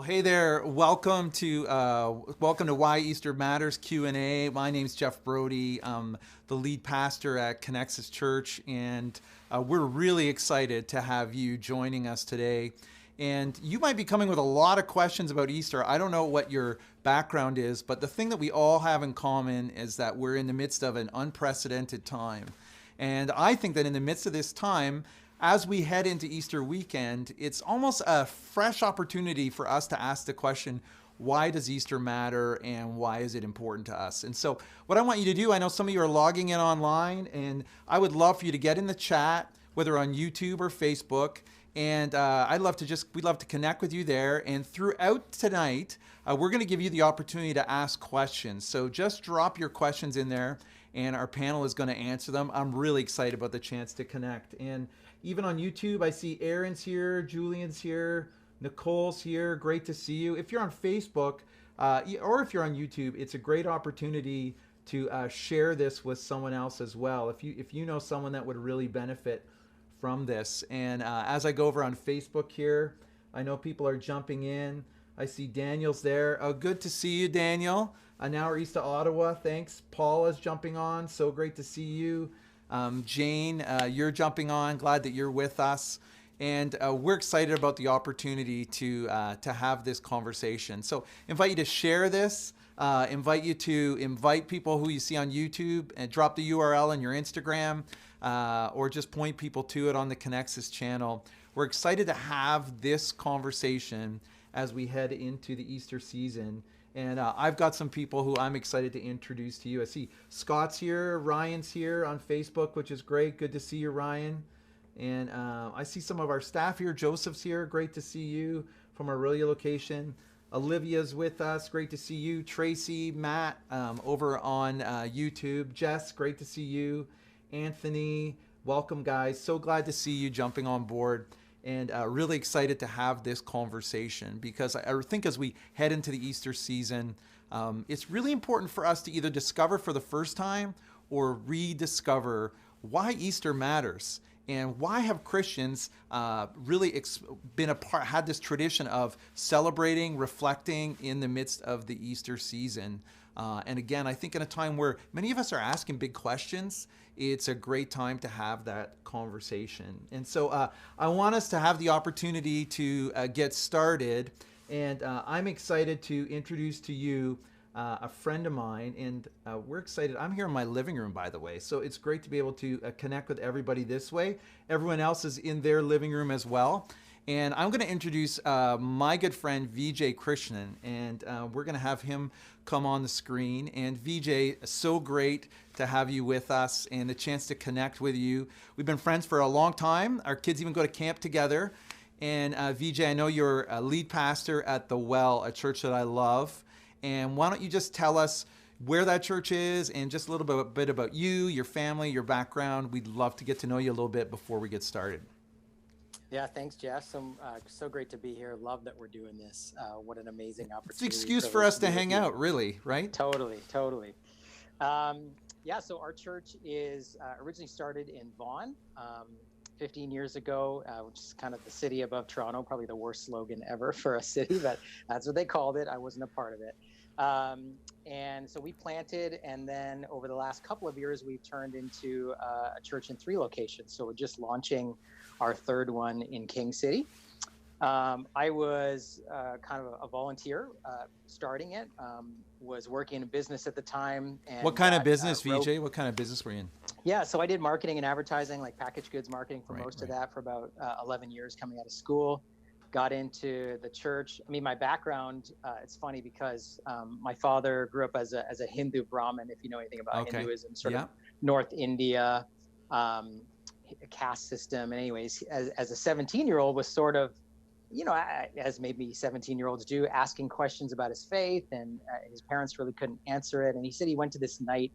Well, hey there. Welcome to Why Easter Matters Q&A. My name's Jeff Brodie. I'm the lead pastor at Connexus Church, and we're really excited to have you joining us today. And you might be coming with a lot of questions about Easter. I don't know what your background is, but the thing that we all have in common is that we're in the midst of an unprecedented time. And I think that in the midst of this time, as we head into Easter weekend, it's almost a fresh opportunity for us to ask the question, why does Easter matter and why is it important to us? And so what I want you to do, I know some of you are logging in online, and I would love for you to get in the chat, whether on YouTube or Facebook, and we'd love to connect with you there. And throughout tonight, we're gonna give you the opportunity to ask questions. So just drop your questions in there, and our panel is gonna answer them. I'm really excited about the chance to connect. And even on YouTube, I see Aaron's here, Julian's here, Nicole's here. Great to see you. If you're on Facebook or if you're on YouTube, it's a great opportunity to share this with someone else as well. If you know someone that would really benefit from this. And as I go over on Facebook here, I know people are jumping in. I see Daniel's there. Oh, good to see you, Daniel. An hour east of Ottawa. Thanks. Paula's jumping on. So great to see you. Jane, you're jumping on. Glad that you're with us. And we're excited about the opportunity to have this conversation. So invite you to share this. Invite you to invite people who you see on YouTube and drop the URL on your Instagram or just point people to it on the Connexus channel. We're excited to have this conversation as we head into the Easter season. And I've got some people who I'm excited to introduce to you. I see Scott's here, Ryan's here on Facebook, which is great. Good to see you, Ryan. And I see some of our staff here. Joseph's here. Great to see you from our Aurelia location. Olivia's with us. Great to see you. Tracy, Matt over on YouTube. Jess, great to see you. Anthony, welcome, guys. So glad to see you jumping on board. And really excited to have this conversation because I think as we head into the Easter season, it's really important for us to either discover for the first time or rediscover why Easter matters and why have Christians really had this tradition of celebrating, reflecting in the midst of the Easter season. And again, I think in a time where many of us are asking big questions, it's a great time to have that conversation. And so I want us to have the opportunity to get started. And I'm excited to introduce to you a friend of mine. And we're excited. I'm here in my living room, by the way. So it's great to be able to connect with everybody this way. Everyone else is in their living room as well. And I'm going to introduce my good friend, Vijay Krishnan, and we're going to have him come on the screen. And Vijay, so great to have you with us and the chance to connect with you. We've been friends for a long time. Our kids even go to camp together. And Vijay, I know you're a lead pastor at The Well, a church that I love. And why don't you just tell us where that church is and just a little bit about you, your family, your background. We'd love to get to know you a little bit before we get started. Yeah, thanks, Jeff. So great to be here. Love that we're doing this. What an amazing opportunity. It's an excuse for us to hang out, really, right? Totally. Yeah, so our church is originally started in Vaughan 15 years ago, which is kind of the city above Toronto, probably the worst slogan ever for a city, but that's what they called it. I wasn't a part of it. And so we planted, and then over the last couple of years, we've turned into a church in 3 locations. So we're just launching our third one in King City. I was kind of a volunteer starting it, was working in a business at the time. And what kind of business, Vijay? What kind of business were you in? Yeah, so I did marketing and advertising, like packaged goods marketing for most of that for about 11 years coming out of school. Got into the church. I mean, my background, it's funny because my father grew up as a Hindu Brahmin, if you know anything about Hinduism, sort of North India, caste system. And anyways, as a 17-year-old was sort of, as maybe 17-year-olds do, asking questions about his faith, and his parents really couldn't answer it. And he said he went to this night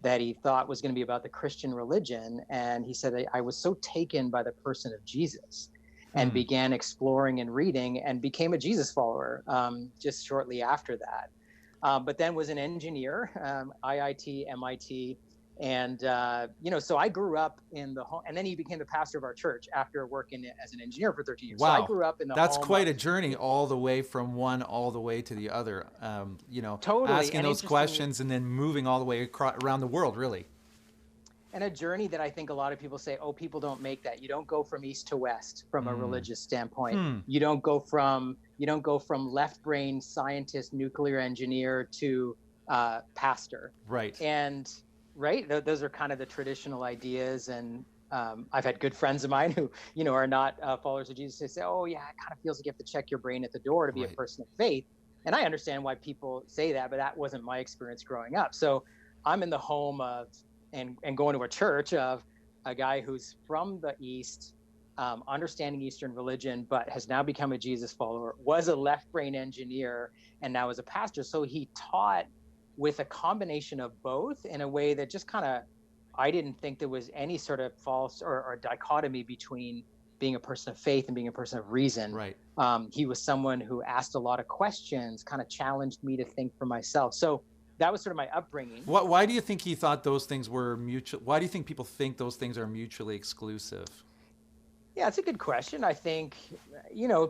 that he thought was going to be about the Christian religion. And he said, I was so taken by the person of Jesus and began exploring and reading and became a Jesus follower just shortly after that. But then was an engineer, IIT, MIT, And, so I grew up in the home, and then he became the pastor of our church after working as an engineer for 13 years. Wow. So I grew up in the That's home. quite a journey all the way from one all the way to the other, Totally. asking those questions and then moving all the way around the world, really. And a journey that I think a lot of people say, oh, people don't make that. You don't go from east to west from a religious standpoint. You don't go from left brain scientist, nuclear engineer to pastor. Right. And those are kind of the traditional ideas. And I've had good friends of mine who, are not followers of Jesus. They say, oh yeah, it kind of feels like you have to check your brain at the door to be a person of faith. And I understand why people say that, but that wasn't my experience growing up. So I'm in the home of, and going to a church of a guy who's from the East, understanding Eastern religion, but has now become a Jesus follower, was a left brain engineer, and now is a pastor. So he taught with a combination of both in a way that just kind of, I didn't think there was any sort of false or dichotomy between being a person of faith and being a person of reason. Right. He was someone who asked a lot of questions, kind of challenged me to think for myself. So that was sort of my upbringing. Why do you think he thought those things were mutual? Why do you think people think those things are mutually exclusive? Yeah, it's a good question. I think,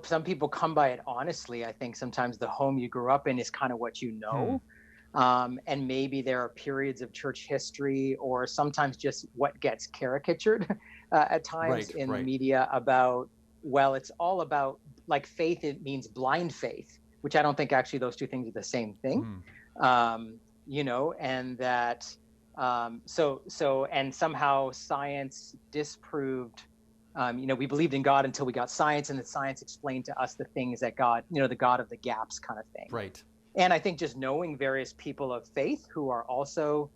some people come by it honestly. I think sometimes the home you grew up in is kind of what you know. And maybe there are periods of church history or sometimes just what gets caricatured at times in the media about, well, it's all about like faith. It means blind faith, which I don't think actually those two things are the same thing. And that, and somehow science disproved, we believed in God until we got science, and that science explained to us the things that God, the God of the gaps kind of thing. Right. And I think just knowing various people of faith who are also,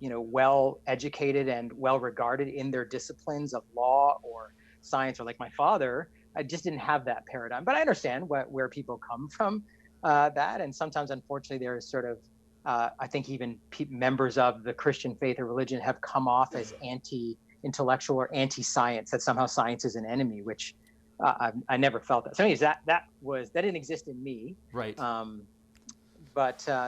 well educated and well regarded in their disciplines of law or science, or like my father, I just didn't have that paradigm. But I understand where people come from. That, and sometimes unfortunately there's sort of I think even members of the Christian faith or religion have come off as anti-intellectual or anti-science, that somehow science is an enemy, which I never felt that. So anyways, that didn't exist in me. Right. So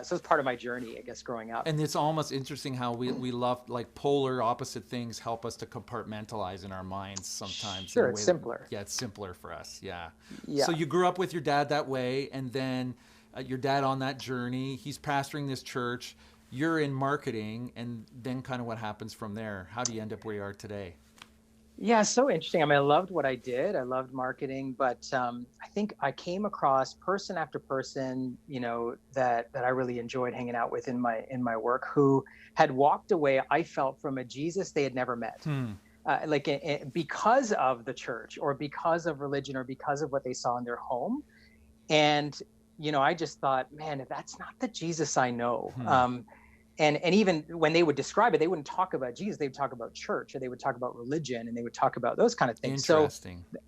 it's part of my journey, I guess, growing up. And it's almost interesting how we love, like, polar opposite things help us to compartmentalize in our minds sometimes. Sure, it's simpler. It's simpler for us. Yeah. Yeah. So you grew up with your dad that way, and then your dad on that journey, he's pastoring this church, you're in marketing, and then kind of what happens from there? How do you end up where you are today? Yeah, so interesting. I mean, I loved what I did. I loved marketing, but I think I came across person after person, that I really enjoyed hanging out with in my work, who had walked away, I felt, from a Jesus they had never met, because of the church or because of religion or because of what they saw in their home. And, I just thought, man, if that's not the Jesus I know, And even when they would describe it, they wouldn't talk about Jesus. They would talk about church, or they would talk about religion, and they would talk about those kind of things. Interesting. So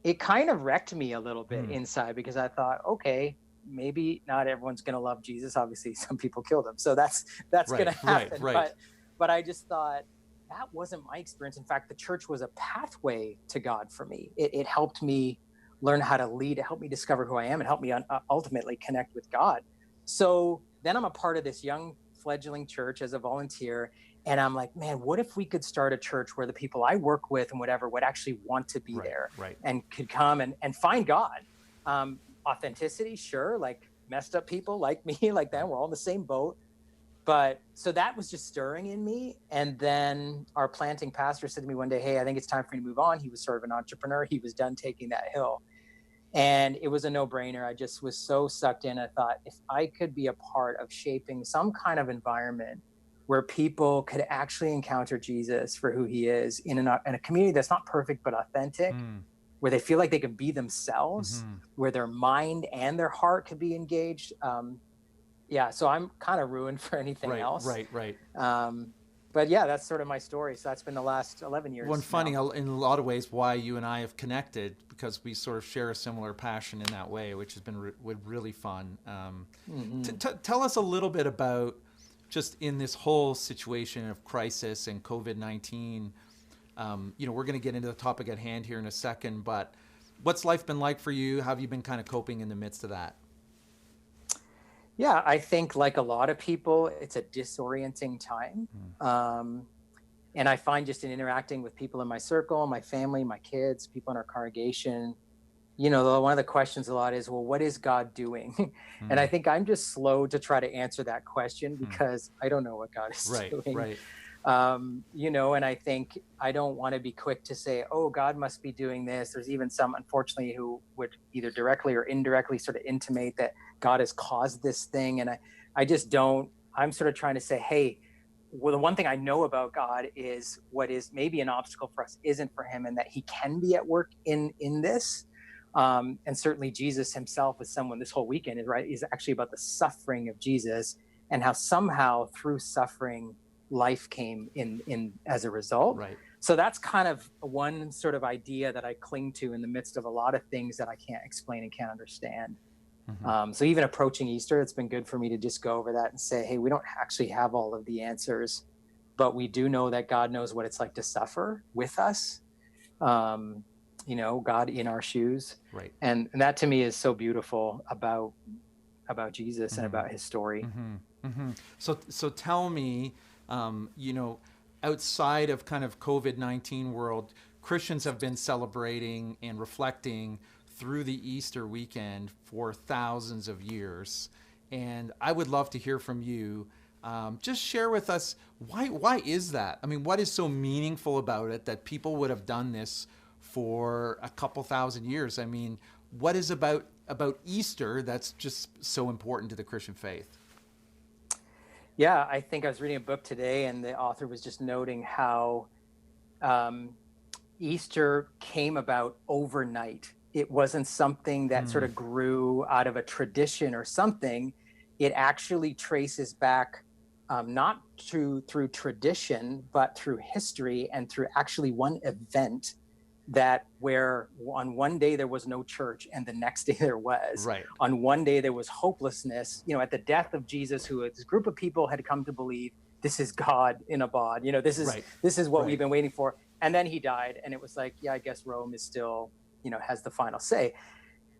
it kind of wrecked me a little bit inside, because I thought, okay, maybe not everyone's going to love Jesus. Obviously, some people killed him, so that's going to happen. Right. But I just thought that wasn't my experience. In fact, the church was a pathway to God for me. It helped me learn how to lead. It helped me discover who I am, and helped me ultimately connect with God. So then I'm a part of this young fledgling church as a volunteer, and I'm like, man, what if we could start a church where the people I work with and whatever would actually want to be there and could come and find God. Authenticity, sure, like messed up people like me, like that, we're all in the same boat. But so that was just stirring in me. And then our planting pastor said to me one day, hey, I think it's time for you to move on. He was sort of an entrepreneur. He was done taking that hill. And it was a no-brainer. I just was so sucked in. I thought, if I could be a part of shaping some kind of environment where people could actually encounter Jesus for who he is in a community that's not perfect but authentic, where they feel like they can be themselves, where their mind and their heart could be engaged. So I'm kind of ruined for anything else. Right. But yeah, that's sort of my story. So that's been the last 11 years. Well, funny, in a lot of ways, why you and I have connected, because we sort of share a similar passion in that way, which has been really fun. Tell us a little bit about, just in this whole situation of crisis and COVID-19, we're going to get into the topic at hand here in a second, but what's life been like for you? How have you been kind of coping in the midst of that? Yeah, I think like a lot of people, it's a disorienting time. And I find just in interacting with people in my circle, my family, my kids, people in our congregation, one of the questions a lot is, well, what is God doing? And I think I'm just slow to try to answer that question because I don't know what God is doing. Right. And I think I don't want to be quick to say, oh, God must be doing this. There's even some, unfortunately, who would either directly or indirectly sort of intimate that God has caused this thing. And I just don't, I'm sort of trying to say, hey, well, the one thing I know about God is what is maybe an obstacle for us isn't for him, and that he can be at work in this. And certainly Jesus himself is someone, this whole weekend is actually about the suffering of Jesus and how somehow through suffering, life came in as a result. Right. So that's kind of one sort of idea that I cling to in the midst of a lot of things that I can't explain and can't understand. So even approaching Easter, it's been good for me to just go over that and say, hey, we don't actually have all of the answers, but we do know that God knows what it's like to suffer with us. God in our shoes. Right. And that to me is so beautiful about Jesus and about his story. So tell me, outside of kind of COVID-19 world, Christians have been celebrating and reflecting through the Easter weekend for thousands of years. And I would love to hear from you. Just share with us, why is that? I mean, what is so meaningful about it that people would have done this for a couple thousand years? I mean, what is about Easter that's just so important to the Christian faith? Yeah, I think I was reading a book today, and the author was just noting how Easter came about overnight. It wasn't something that sort of grew out of a tradition or something. It actually traces back not through tradition, but through history and through actually one event that where on one day there was no church and the next day there was. Right. On one day there was hopelessness, at the death of Jesus, who this group of people had come to believe this is God in a bod. This is what we've been waiting for. And then he died, and it was like, yeah, I guess Rome is still, has the final say.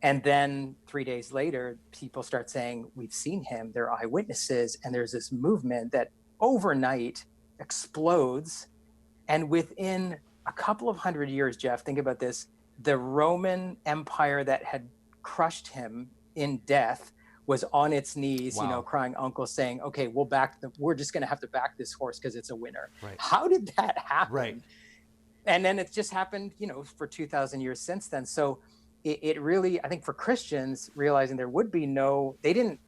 And then 3 days later, people start saying, we've seen him. They're eyewitnesses. And there's this movement that overnight explodes. And within a couple of 100 years, Jeff, think about this. The Roman Empire that had crushed him in death was on its knees, crying uncle, saying, okay, we're just going to have to back this horse because it's a winner. Right. How did that happen? Right. And then it's just happened, for 2,000 years since then. So it really, I think for Christians, realizing there would be they didn't,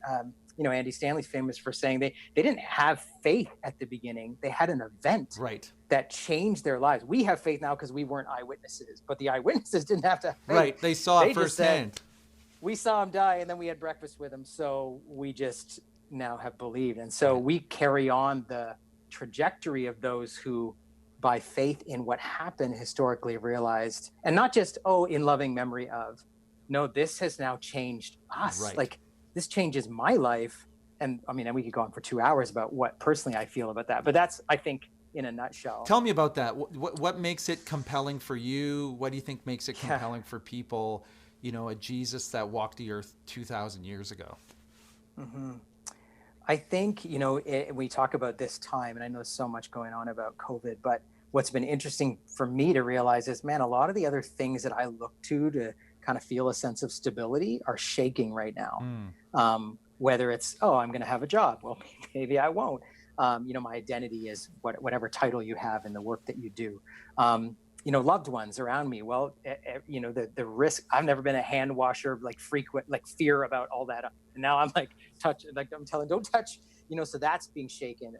Andy Stanley's famous for saying they didn't have faith at the beginning. They had an event that changed their lives. We have faith now because we weren't eyewitnesses, but the eyewitnesses didn't have to have faith. Right, they saw it firsthand. We saw him die, and then we had breakfast with him, so we just now have believed. And so we carry on the trajectory of those who, by faith in what happened historically, realized, and not just, in loving memory of, no, this has now changed us. Right. Like, this changes my life. And I mean, and we could go on for 2 hours about what personally I feel about that. But that's, I think, in a nutshell. Tell me about that. What makes it compelling for you? What do you think makes it compelling for people? A Jesus that walked the earth 2,000 years ago. I think, we talk about this time, and I know there's so much going on about COVID, but what's been interesting for me to realize is, man, a lot of the other things that I look to kind of feel a sense of stability are shaking right now. Whether it's, I'm going to have a job. Well, maybe I won't. My identity is whatever title you have in the work that you do. Loved ones around me. Well, the risk, I've never been a hand washer, fear about all that. And now I'm I'm telling, don't touch, so that's being shaken.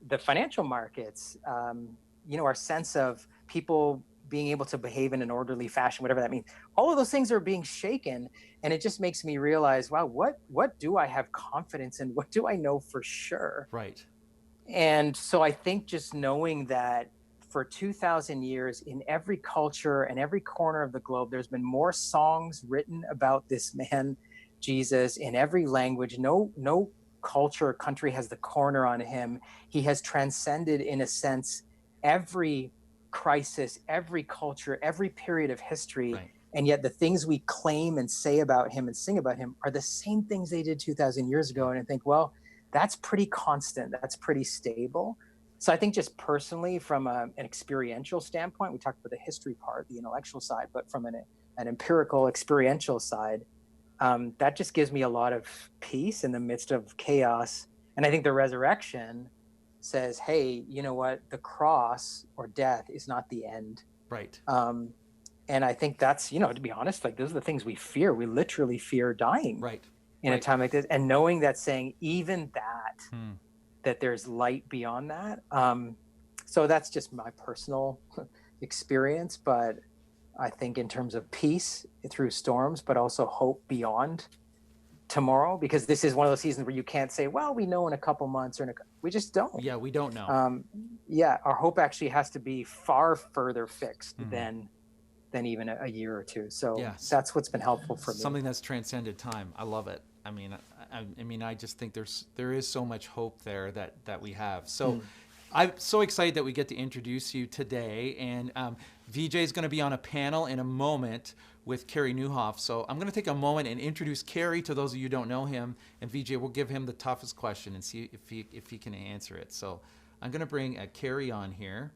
The financial markets, our sense of people being able to behave in an orderly fashion, whatever that means, all of those things are being shaken. And it just makes me realize, wow, what do I have confidence in? What do I know for sure? Right. And so I think just knowing that for 2,000 years, in every culture and every corner of the globe, there's been more songs written about this man, Jesus, in every language. No culture or country has the corner on him. He has transcended, in a sense, every crisis, every culture, every period of history. Right. And yet the things we claim and say about him and sing about him are the same things they did 2,000 years ago. And I think, well, that's pretty constant. That's pretty stable. So I think just personally, from an experiential standpoint, we talked about the history part, the intellectual side, but from an empirical experiential side, that just gives me a lot of peace in the midst of chaos. And I think the resurrection says, hey, you know what? The cross or death is not the end. Right. And I think that's, to be honest, like those are the things we fear. We literally fear dying in a time like this. And knowing that, saying even that there's light beyond that. So that's just my personal experience. But I think in terms of peace through storms, but also hope beyond tomorrow, because this is one of those seasons where you can't say, well, we know in a couple months we just don't. Yeah, we don't know. Our hope actually has to be far further fixed than even a year or two. So that's what's been helpful for me. Something that's transcended time. I love it. I mean, I just think there is so much hope there that we have. So I'm so excited that we get to introduce you today. And Vijay is going to be on a panel in a moment with Carey Nieuwhof. So I'm going to take a moment and introduce Carey to those of you who don't know him. And Vijay, will give him the toughest question and see if he can answer it. So I'm going to bring Carey on here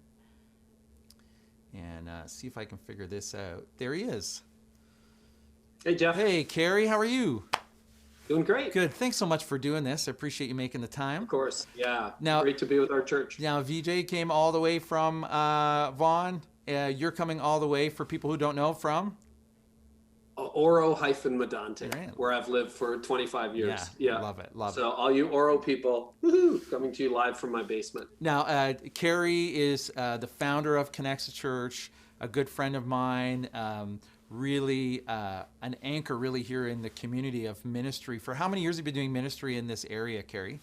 and see if I can figure this out. There he is. Hey, Jeff. Hey, Carey, how are you? Doing great. Good. Thanks so much for doing this. I appreciate you making the time. Of course. Yeah. Now, great to be with our church. Now, Vijay came all the way from Vaughan. You're coming all the way, for people who don't know, from? Oro-Medante, right, where I've lived for 25 years. Yeah. Love it. So all you Oro people, woohoo, coming to you live from my basement. Now, Carey is the founder of Connexus Church, a good friend of mine, really an anchor really here in the community of ministry. For how many years have you been doing ministry in this area, Carey?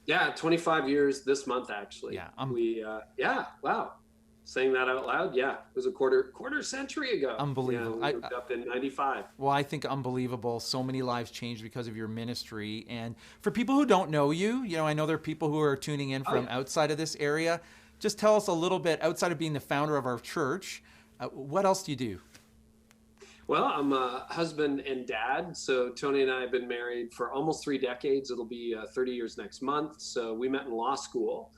Yeah, 25 years this month, actually. Yeah. Wow. Saying that out loud, it was a quarter century ago. Unbelievable. Yeah, we moved up in 95. Well, I think unbelievable. So many lives changed because of your ministry. And for people who don't know you, I know there are people who are tuning in from outside of this area. Just tell us a little bit, outside of being the founder of our church, what else do you do? Well, I'm a husband and dad. So Tony and I have been married for almost 3 decades. It'll be 30 years next month. So we met in law school.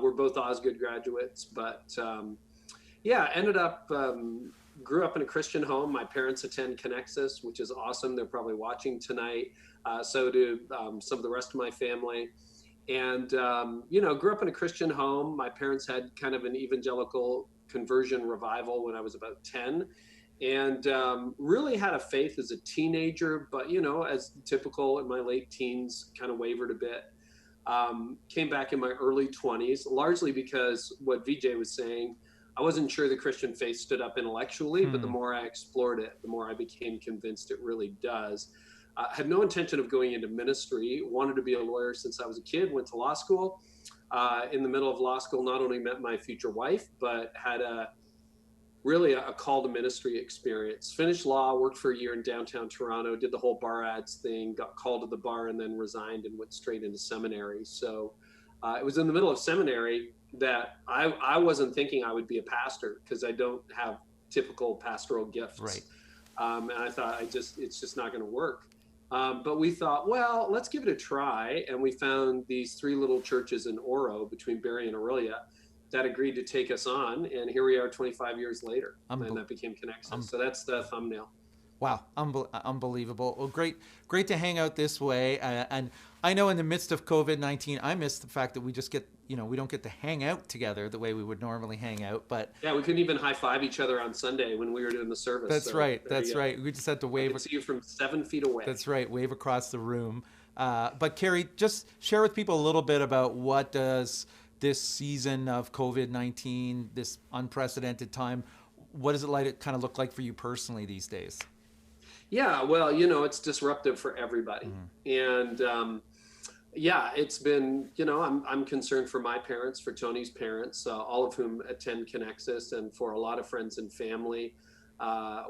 We're both Osgood graduates, but ended up, grew up in a Christian home. My parents attend Connexus, which is awesome. They're probably watching tonight. So do some of the rest of my family. And, grew up in a Christian home. My parents had kind of an evangelical conversion revival when I was about 10. And really had a faith as a teenager, but, as typical in my late teens, kind of wavered a bit. Came back in my early 20s, largely because what Vijay was saying, I wasn't sure the Christian faith stood up intellectually, but the more I explored it, the more I became convinced it really does. Had no intention of going into ministry, wanted to be a lawyer since I was a kid, went to law school. In the middle of law school, not only met my future wife, but had really a call to ministry experience. Finished law, worked for a year in downtown Toronto, did the whole bar ads thing, got called to the bar, and then resigned and went straight into seminary. So it was in the middle of seminary that I wasn't thinking I would be a pastor, because I don't have typical pastoral gifts. Right. And I thought it's just not going to work. But we thought, well, let's give it a try. And we found these 3 little churches in Oro between Barrie and Orillia that agreed to take us on, and here we are 25 years later, and that became Connexus. So that's the thumbnail. Wow, unbelievable. Well, great to hang out this way. And I know in the midst of COVID-19, I miss the fact that we just get, we don't get to hang out together the way we would normally hang out. But yeah, we couldn't even high five each other on Sunday when we were doing the service. That's right. That's right. We just had to wave. I could see you from 7 feet away. That's right. Wave across the room. But Carey, just share with people a little bit about what does this season of COVID-19, this unprecedented time, what does it kind of look like for you personally these days? Yeah, well, it's disruptive for everybody. And it's been, I'm concerned for my parents, for Tony's parents, all of whom attend Connexus, and for a lot of friends and family.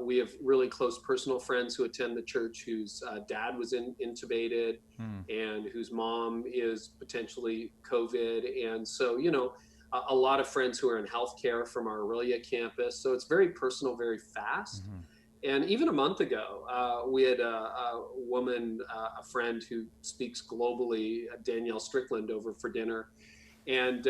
We have really close personal friends who attend the church whose dad was intubated and whose mom is potentially COVID. And so, a lot of friends who are in healthcare from our Orillia campus. So it's very personal, very fast. And even a month ago, we had a woman, a friend who speaks globally, Danielle Strickland, over for dinner. And,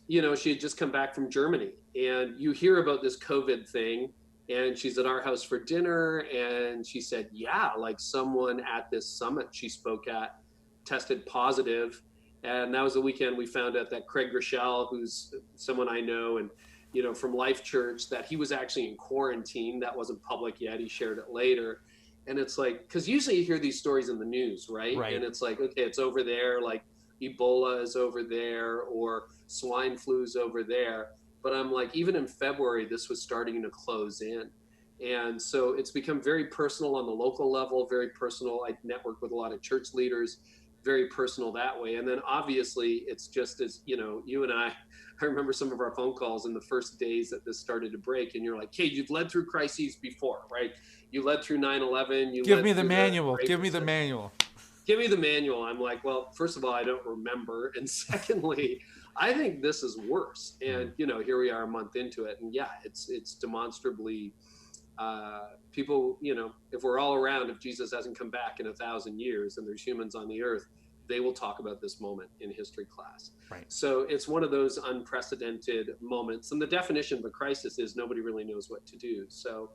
she had just come back from Germany. And you hear about this COVID thing. And she's at our house for dinner. And she said, yeah, like someone at this summit she spoke at tested positive. And that was the weekend we found out that Craig Rochelle, who's someone I know, and from Life Church, that he was actually in quarantine. That wasn't public yet. He shared it later. And it's like, because usually you hear these stories in the news, right? And it's like, okay, it's over there, like Ebola is over there, or swine flu is over there. But I'm like, even in February, this was starting to close in. And so it's become very personal on the local level, very personal. I network with a lot of church leaders, very personal that way. And then obviously it's just as, you and I remember some of our phone calls in the first days that this started to break, and you're like, hey, you've led through crises before, right? You led through 9/11. Give me the manual. Give me the manual. Give me the manual. I'm like, well, first of all, I don't remember. And secondly, I think this is worse. And, here we are a month into it. And yeah, it's demonstrably people, if we're all around, if Jesus hasn't come back in 1,000 years and there's humans on the earth, they will talk about this moment in history class. Right. So it's one of those unprecedented moments. And the definition of a crisis is nobody really knows what to do. So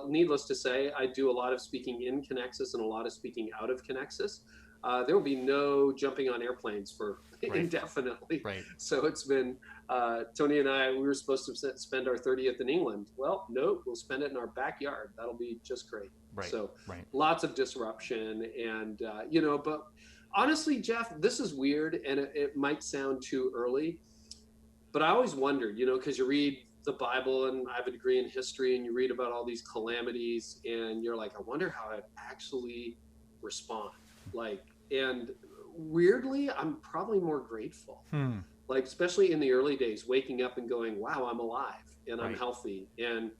needless to say, I do a lot of speaking in Connexus and a lot of speaking out of Connexus. There will be no jumping on airplanes for indefinitely. Right. So it's been, Tony and I, we were supposed to spend our 30th in England. Well, no, we'll spend it in our backyard. That'll be just great. Right. So lots of disruption and, but honestly, Jeff, this is weird and it might sound too early, but I always wondered, because you read the Bible and I have a degree in history and you read about all these calamities and you're like, I wonder how I'd actually respond. And weirdly, I'm probably more grateful. Like, especially in the early days, waking up and going, wow, I'm alive and I'm healthy. And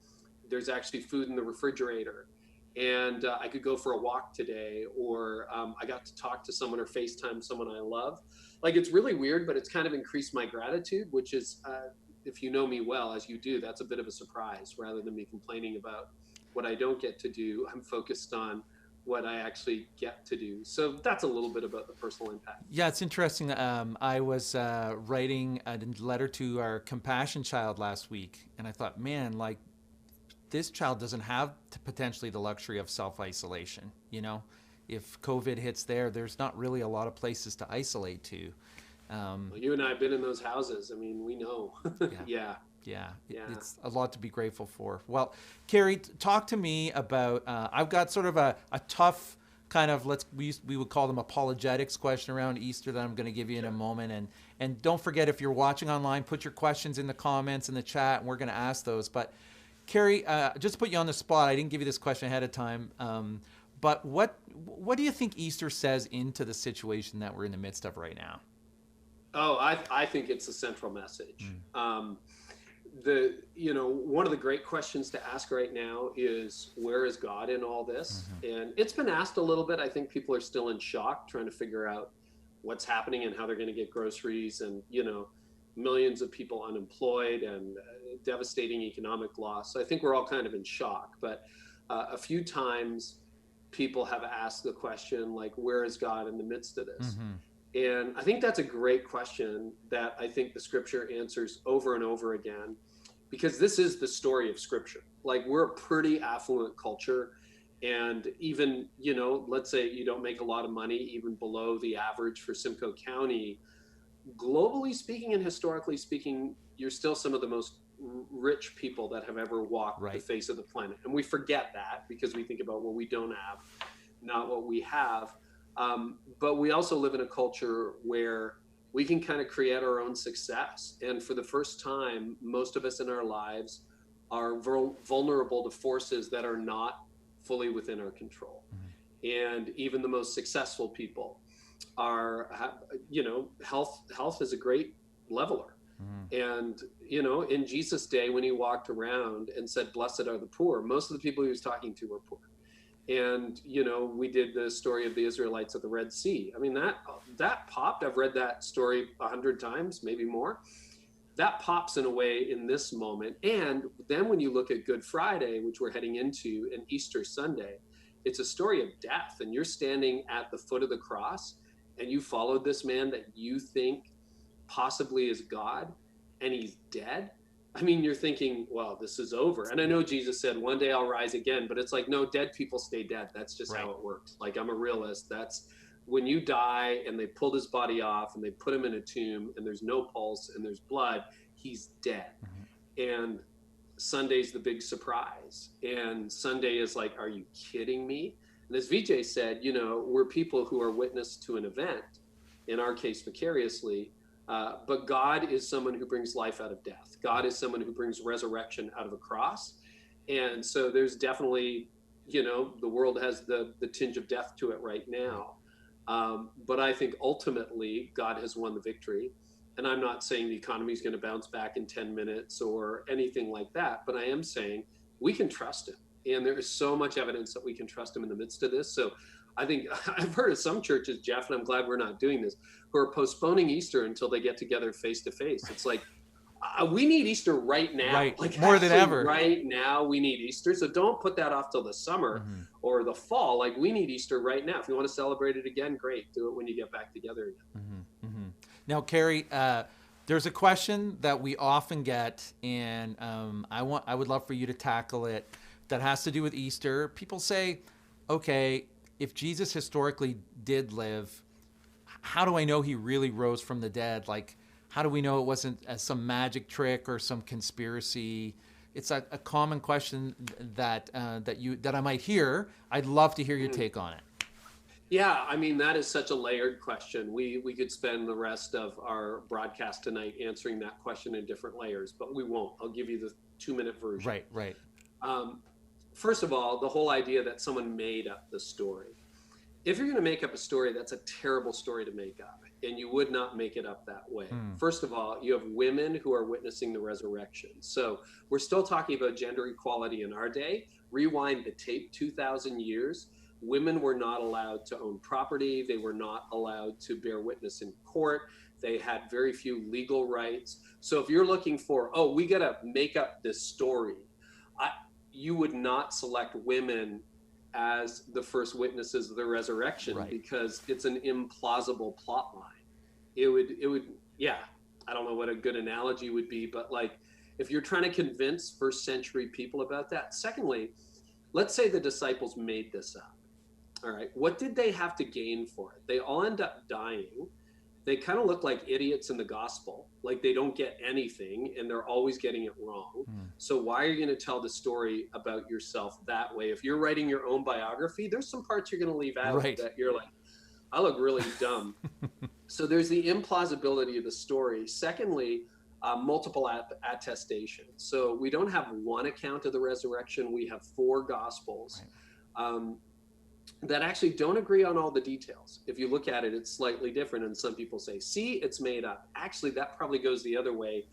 there's actually food in the refrigerator. And I could go for a walk today, or I got to talk to someone or FaceTime someone I love. Like, it's really weird, but it's kind of increased my gratitude, which is, if you know me well, as you do, that's a bit of a surprise. Rather than me complaining about what I don't get to do, I'm focused on what I actually get to do. So that's a little bit about the personal impact. Yeah, it's interesting. I was writing a letter to our compassion child last week, and I thought, man, like, this child doesn't have potentially the luxury of self-isolation. If COVID hits there's not really a lot of places to isolate to. Well, you and I have been in those houses. I mean, we know. Yeah, it's a lot to be grateful for. Well, Carey, talk to me about, I've got sort of a tough kind of, we would call them apologetics question around Easter that I'm going to give you in a moment. And don't forget, if you're watching online, put your questions in the comments in the chat and we're going to ask those. But Carey, just to put you on the spot, I didn't give you this question ahead of time, but what do you think Easter says into the situation that we're in the midst of right now? Oh, I think it's a central message. One of the great questions to ask right now is, where is God in all this? And it's been asked a little bit. I think people are still in shock, trying to figure out what's happening and how they're going to get groceries, and millions of people unemployed and devastating economic loss. So I think we're all kind of in shock. But a few times people have asked the question, like, where is God in the midst of this? And I think that's a great question that I think the scripture answers over and over again, because this is the story of scripture. Like, we're a pretty affluent culture. And even, let's say you don't make a lot of money, even below the average for Simcoe County, globally speaking and historically speaking, you're still some of the most rich people that have ever walked the face of the planet. And we forget that because we think about what we don't have, not what we have. But we also live in a culture where we can kind of create our own success. And for the first time, most of us in our lives are vulnerable to forces that are not fully within our control. And even the most successful people health is a great leveler. And, in Jesus' day, when he walked around and said, blessed are the poor, most of the people he was talking to were poor. And, we did the story of the Israelites at the Red Sea. I mean, that popped. I've read that story 100 times, maybe more. that pops in a way in this moment. And then when you look at Good Friday, which we're heading into, and Easter Sunday, it's a story of death. And you're standing at the foot of the cross, and you followed this man that you think possibly is God, and he's dead. I mean, you're thinking, well, this is over. And I know Jesus said, one day I'll rise again, but it's like, no, dead people stay dead. That's just how it works. Like, I'm a realist. That's when you die and they pulled his body off and they put him in a tomb and there's no pulse and there's blood, he's dead. And Sunday's the big surprise. And Sunday is like, are you kidding me? And as Vijay said, you know, we're people who are witness to an event, in our case, vicariously, but God is someone who brings life out of death. God is someone who brings resurrection out of a cross. And so there's definitely, you know, the world has the tinge of death to it right now. But I think ultimately God has won the victory. And I'm not saying the economy is going to bounce back in 10 minutes or anything like that, but I am saying we can trust him. And there is so much evidence that we can trust him in the midst of this. So I think I've heard of some churches, Jeff, and I'm glad we're not doing this, who are postponing Easter until they get together face to face. It's like, we need Easter right now. Right. Like, more than ever. Right now, we need Easter. So don't put that off till the summer or the fall. Like, we need Easter right now. If you want to celebrate it again, great. Do it when you get back together again. Now, Carey, there's a question that we often get, and I would love for you to tackle it, that has to do with Easter. People say, okay, if Jesus historically did live, how do I know he really rose from the dead? Like, how do we know it wasn't some magic trick or some conspiracy? It's a common question that I might hear. I'd love to hear your take on it. Yeah, I mean, that is such a layered question. We could spend the rest of our broadcast tonight answering that question in different layers, but we won't. I'll give you the 2-minute version. Right. First of all, the whole idea that someone made up the story. If you're going to make up a story, that's a terrible story to make up, and you would not make it up that way. First of all, you have women who are witnessing the resurrection. So we're still talking about gender equality in our day. Rewind the tape 2,000 years. Women were not allowed to own property. They were not allowed to bear witness in court. They had very few legal rights. So if you're looking for, oh, we got to make up this story, you would not select women as the first witnesses of the resurrection, because it's an implausible plot line. It would, yeah, I don't know what a good analogy would be, but like, if you're trying to convince first century people about that. Secondly, let's say the disciples made this up. All right, what did they have to gain for it? They all end up dying. They kind of look like idiots in the gospel, like they don't get anything and they're always getting it wrong. So why are you going to tell the story about yourself that way? If you're writing your own biography, there's some parts you're going to leave out that you're like, I look really dumb. So there's the implausibility of the story. Secondly, multiple attestations. So we don't have one account of the resurrection. We have 4 gospels. That actually don't agree on all the details. If you look at it, it's slightly different. And some people say, see, it's made up. Actually, that probably goes the other way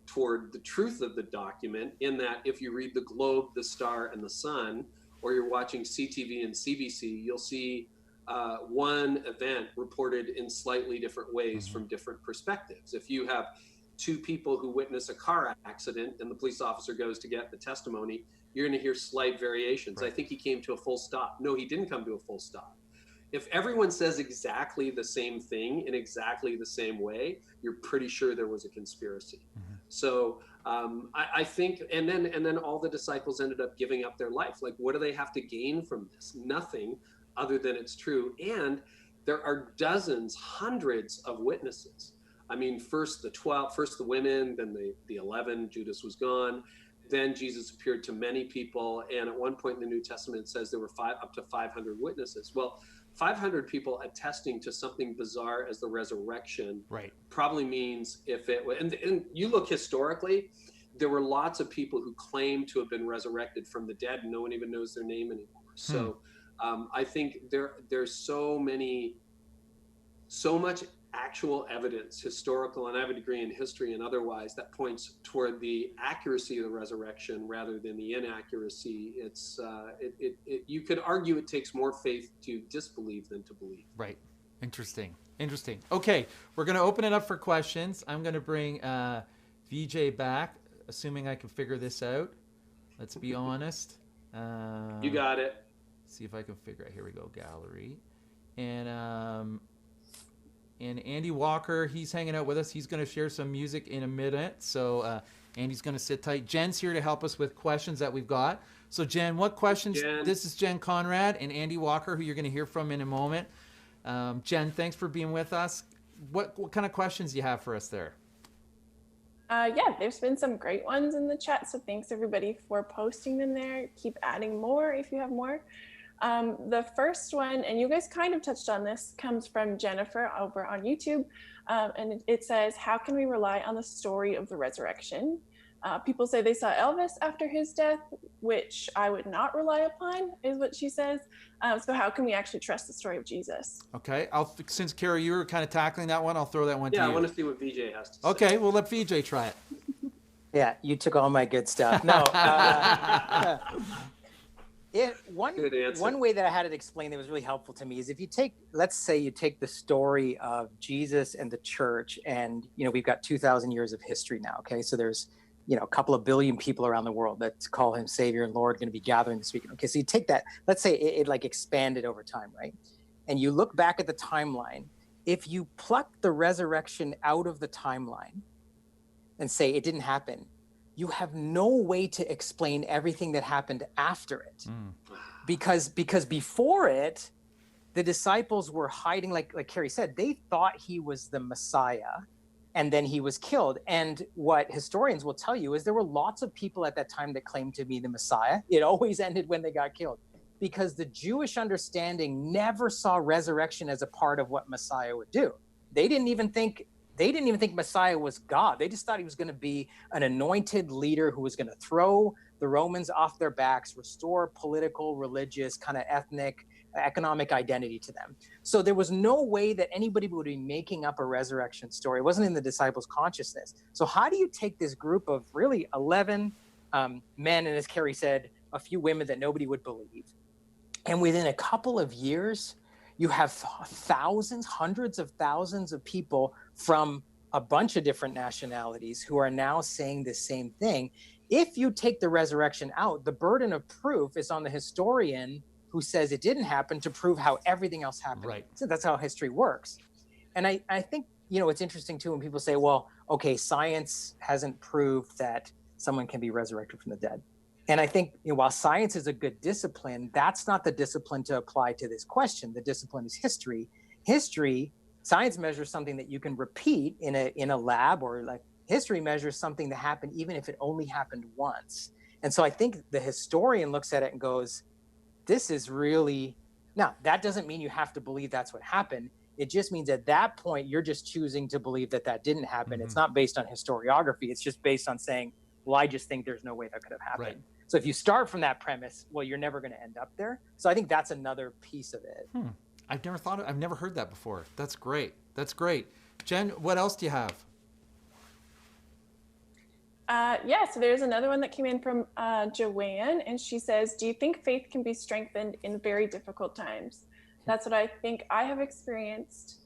toward the truth of the document, in that if you read the Globe, the Star, and the Sun, or you're watching CTV and CBC, you'll see one event reported in slightly different ways from different perspectives. If you have 2 people who witness a car accident and the police officer goes to get the testimony, you're going to hear slight variations. I think he came to a full stop. No, he didn't come to a full stop. If everyone says exactly the same thing in exactly the same way, you're pretty sure there was a conspiracy. So I think, and then all the disciples ended up giving up their life. Like, what do they have to gain from this? Nothing, other than it's true. And there are dozens, hundreds of witnesses. I mean, first the 12, first the women, then the 11, Judas was gone. Then Jesus appeared to many people. And at one point in the New Testament, it says there were up to 500 witnesses. Well, 500 people attesting to something bizarre as the resurrection probably means if it, and you look historically, there were lots of people who claimed to have been resurrected from the dead, and no one even knows their name anymore. So I think there's so much actual evidence, historical, and I have a degree in history and otherwise, that points toward the accuracy of the resurrection rather than the inaccuracy. It's you could argue it takes more faith to disbelieve than to believe. Right. Interesting. Okay, we're going to open it up for questions. I'm going to bring Vijay back, assuming I can figure this out. Let's be honest. You got it. See if I can figure out. Here we go, gallery. And Andy Walker, he's hanging out with us. He's going to share some music in a minute. So Andy's going to sit tight. Jen's here to help us with questions that we've got. So Jen, what questions? Jen. This is Jen Conrad and Andy Walker, who you're going to hear from in a moment. Jen, thanks for being with us. What kind of questions do you have for us there? Yeah, there's been some great ones in the chat. So thanks everybody for posting them there. Keep adding more if you have more. The first one, and you guys kind of touched on this, comes from Jennifer over on YouTube. And it says, how can we rely on the story of the resurrection? People say they saw Elvis after his death, which I would not rely upon, is what she says. So how can we actually trust the story of Jesus? Okay, since Carey, you were kind of tackling that one, I'll throw that one to you. Yeah, I want to see what Vijay has to say. Okay, we'll let Vijay try it. Yeah, you took all my good stuff. No. One way that I had it explained that was really helpful to me is if you take, let's say you take the story of Jesus and the church, and we've got 2,000 years of history now. Okay, so there's a couple of billion people around the world that call him Savior and Lord, going to be gathering this weekend. Okay, so you take that, let's say it like expanded over time, right? And you look back at the timeline. If you pluck the resurrection out of the timeline and say it didn't happen, you have no way to explain everything that happened after it. Because before it, the disciples were hiding, like Carey said, they thought he was the Messiah, and then he was killed. And what historians will tell you is there were lots of people at that time that claimed to be the Messiah. It always ended when they got killed, because the Jewish understanding never saw resurrection as a part of what Messiah would do. They didn't even think Messiah was God. They just thought he was going to be an anointed leader who was going to throw the Romans off their backs, restore political, religious, kind of ethnic, economic identity to them. So there was no way that anybody would be making up a resurrection story. It wasn't in the disciples' consciousness. So how do you take this group of really 11 men, and as Carey said, a few women that nobody would believe, and within a couple of years, you have thousands, hundreds of thousands of people from a bunch of different nationalities who are now saying the same thing. If you take the resurrection out, the burden of proof is on the historian who says it didn't happen to prove how everything else happened. Right. So that's how history works. And I think, it's interesting too when people say, well, okay, science hasn't proved that someone can be resurrected from the dead. And I think while science is a good discipline, that's not the discipline to apply to this question. The discipline is history. Science measures something that you can repeat in a lab, or like history measures something that happened even if it only happened once. And so I think the historian looks at it and goes, this is really, now that doesn't mean you have to believe that's what happened. It just means at that point, you're just choosing to believe that didn't happen. Mm-hmm. It's not based on historiography. It's just based on saying, well, I just think there's no way that could have happened. Right. So if you start from that premise, well, you're never going to end up there. So I think that's another piece of it. I've never heard that before. That's great. Jen, what else do you have? So there's another one that came in from Joanne, and she says, do you think faith can be strengthened in very difficult times? That's what I think I have experienced.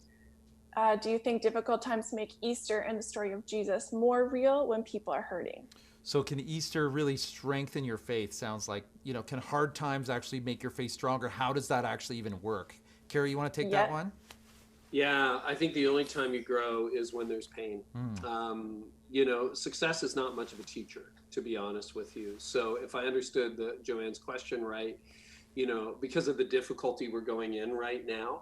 Do you think difficult times make Easter and the story of Jesus more real when people are hurting? So can Easter really strengthen your faith? Sounds like, can hard times actually make your faith stronger? How does that actually even work? Carey, you want to take that one? Yeah, I think the only time you grow is when there's pain. Success is not much of a teacher, to be honest with you. So if I understood Joanne's question right, because of the difficulty we're going in right now,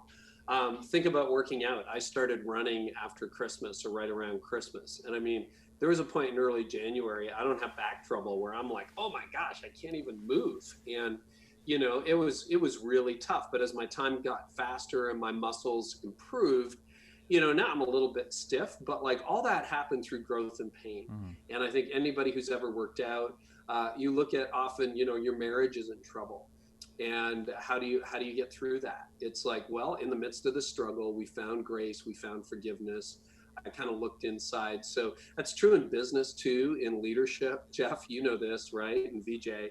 think about working out. I started running after Christmas, or right around Christmas. And I mean, there was a point in early January, I don't have back trouble, where I'm like, oh my gosh, I can't even move. And it was really tough. But as my time got faster and my muscles improved, now I'm a little bit stiff, but like all that happened through growth and pain. And I think anybody who's ever worked out, you look at often, your marriage is in trouble. And how do you get through that? It's like, well, in the midst of the struggle, we found grace, we found forgiveness. I kind of looked inside. So that's true in business too, in leadership. Jeff, you know this, right? And Vijay,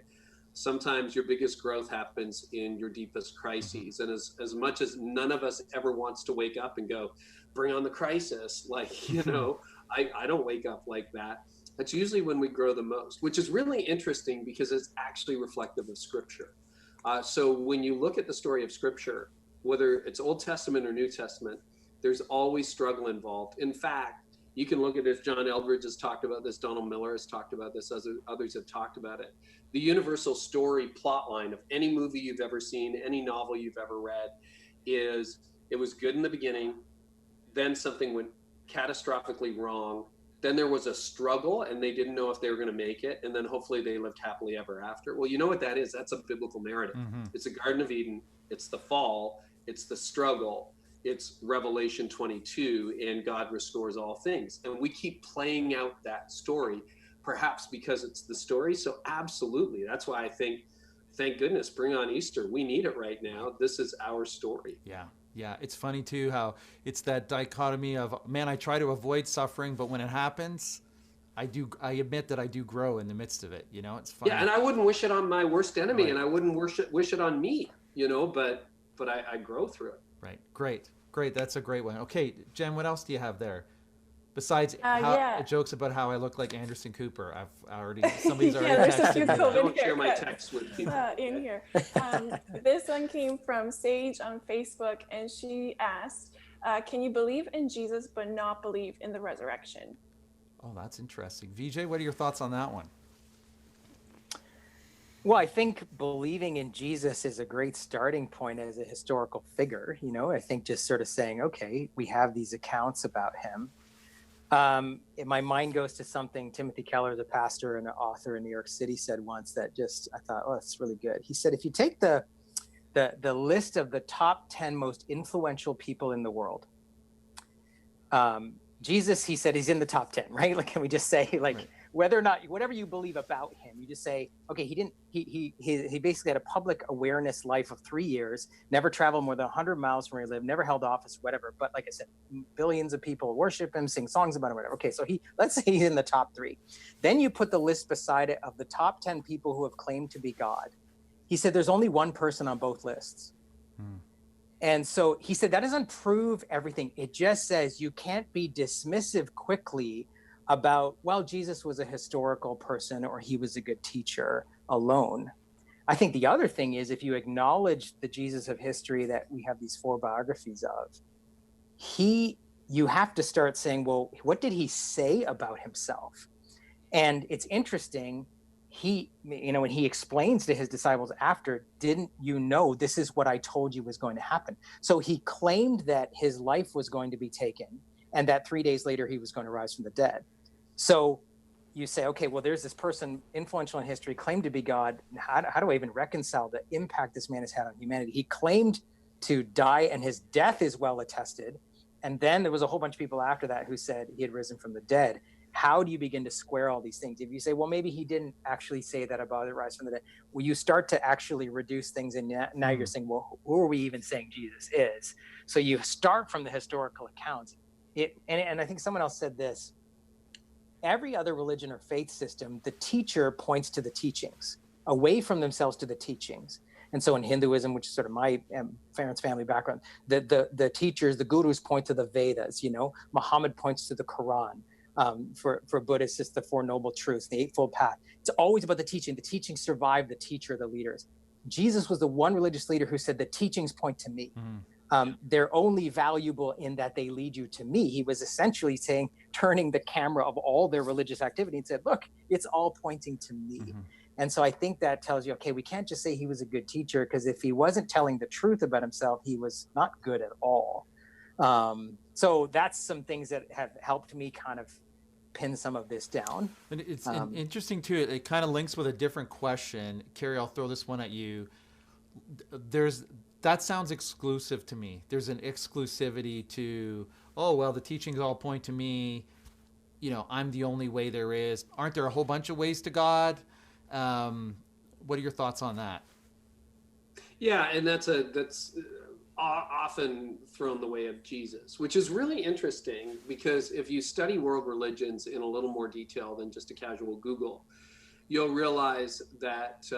sometimes your biggest growth happens in your deepest crises. And as much as none of us ever wants to wake up and go, bring on the crisis, like, I don't wake up like that. That's usually when we grow the most, which is really interesting because it's actually reflective of Scripture. So when you look at the story of Scripture, whether it's Old Testament or New Testament, there's always struggle involved. In fact, you can look at this, John Eldredge has talked about this, Donald Miller has talked about this, others have talked about it. The universal story plot line of any movie you've ever seen, any novel you've ever read, is it was good in the beginning, then something went catastrophically wrong, then there was a struggle and they didn't know if they were going to make it, and then hopefully they lived happily ever after. Well, you know what that is? That's a biblical narrative. It's the Garden of Eden, it's the fall, it's the struggle, it's Revelation 22, and God restores all things. And we keep playing out that story, perhaps because it's the story. So absolutely, that's why I think, thank goodness, bring on Easter. We need it right now. This is our story. Yeah, it's funny too how it's that dichotomy of, man, I try to avoid suffering, but when it happens, I admit that I do grow in the midst of it. You know, it's funny. Yeah, and I wouldn't wish it on my worst enemy, Right. and I wouldn't wish it on me, you know, but I grow through it. Right. Great. That's a great one. Okay, Jen, what else do you have there? Besides jokes about how I look like Anderson Cooper, somebody's already there's a texted few me that. COVID Don't share my haircuts, texts with people. in here. This one came from Sage on Facebook, and she asked, can you believe in Jesus but not believe in the resurrection? Oh, that's interesting. Vijay, what are your thoughts on that one? Well, I think believing in Jesus is a great starting point as a historical figure. You know, I think just sort of saying, okay, we have these accounts about him. My mind goes to something Timothy Keller, the pastor and an author in New York City, said once that just, I thought, oh, that's really good. He said, if you take the list of the top 10 most influential people in the world, Jesus, he said, he's in the top 10, right? Like, can we just say, like, right. Whether or not, whatever you believe about him, you just say, okay, he basically had a public awareness life of 3 years, never traveled more than 100 miles from where he lived, never held office, whatever. But like I said, billions of people worship him, sing songs about him, whatever. Okay, so let's say he's in the top 3. Then you put the list beside it of the top 10 people who have claimed to be God. He said, there's only one person on both lists. And so he said, that doesn't prove everything. It just says you can't be dismissive quickly about, well, Jesus was a historical person or he was a good teacher alone. I think the other thing is, if you acknowledge the Jesus of history that we have these 4 biographies of, you have to start saying, well, what did he say about himself? And it's interesting. When he explains to his disciples after, didn't you know this is what I told you was going to happen? So he claimed that his life was going to be taken and that 3 days later he was going to rise from the dead. So you say, okay, well, there's this person influential in history, claimed to be God. How do I even reconcile the impact this man has had on humanity? He claimed to die and his death is well attested. And then there was a whole bunch of people after that who said he had risen from the dead. How do you begin to square all these things? If you say, well, maybe he didn't actually say that about the rise from the dead, well, you start to actually reduce things. And now you're saying, well, who are we even saying Jesus is? So you start from the historical accounts. And I think someone else said this, every other religion or faith system, the teacher points to the teachings, away from themselves to the teachings. And so in Hinduism, which is sort of my parents' family background, the teachers, the gurus point to the Vedas, Muhammad points to the Quran. For Buddhists, it's the 4 Noble Truths, the Eightfold Path. It's always about the teaching. The teachings survive the teacher, the leaders. Jesus was the one religious leader who said the teachings point to me. They're only valuable in that they lead you to me. He was essentially turning the camera of all their religious activity and said, look, it's all pointing to me. And so I think that tells you, okay, we can't just say he was a good teacher, because if he wasn't telling the truth about himself, he was not good at all. So that's some things that have helped me kind of pin some of this down. And it's interesting too. It kind of links with a different question. Carey, I'll throw this one at you. That sounds exclusive to me. There's an exclusivity to, oh, well, the teachings all point to me. I'm the only way there is. Aren't there a whole bunch of ways to God? What are your thoughts on that? Yeah, and that's often thrown the way of Jesus, which is really interesting, because if you study world religions in a little more detail than just a casual Google, you'll realize that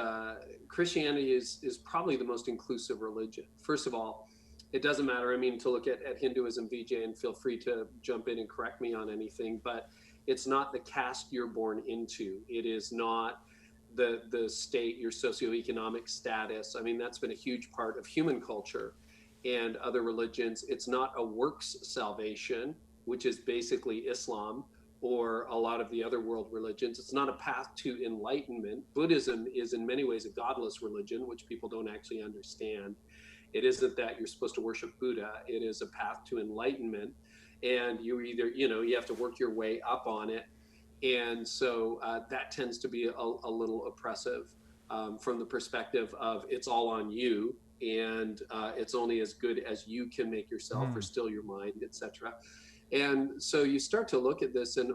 Christianity is probably the most inclusive religion. First of all, it doesn't matter, to look at Hinduism, Vijay, and feel free to jump in and correct me on anything, but It's not the caste you're born into. It is not the state, your socioeconomic status. I mean, that's been a huge part of human culture and other religions. It's not a works salvation, which is basically Islam or a lot of the other world religions. It's not a path to enlightenment. Buddhism is in many ways a godless religion, which people don't actually understand. It isn't that you're supposed to worship Buddha. It is a path to enlightenment. And you either, you have to work your way up on it. And so that tends to be a little oppressive from the perspective of it's all on you, and it's only as good as you can make yourself or still your mind, etc. And so you start to look at this, and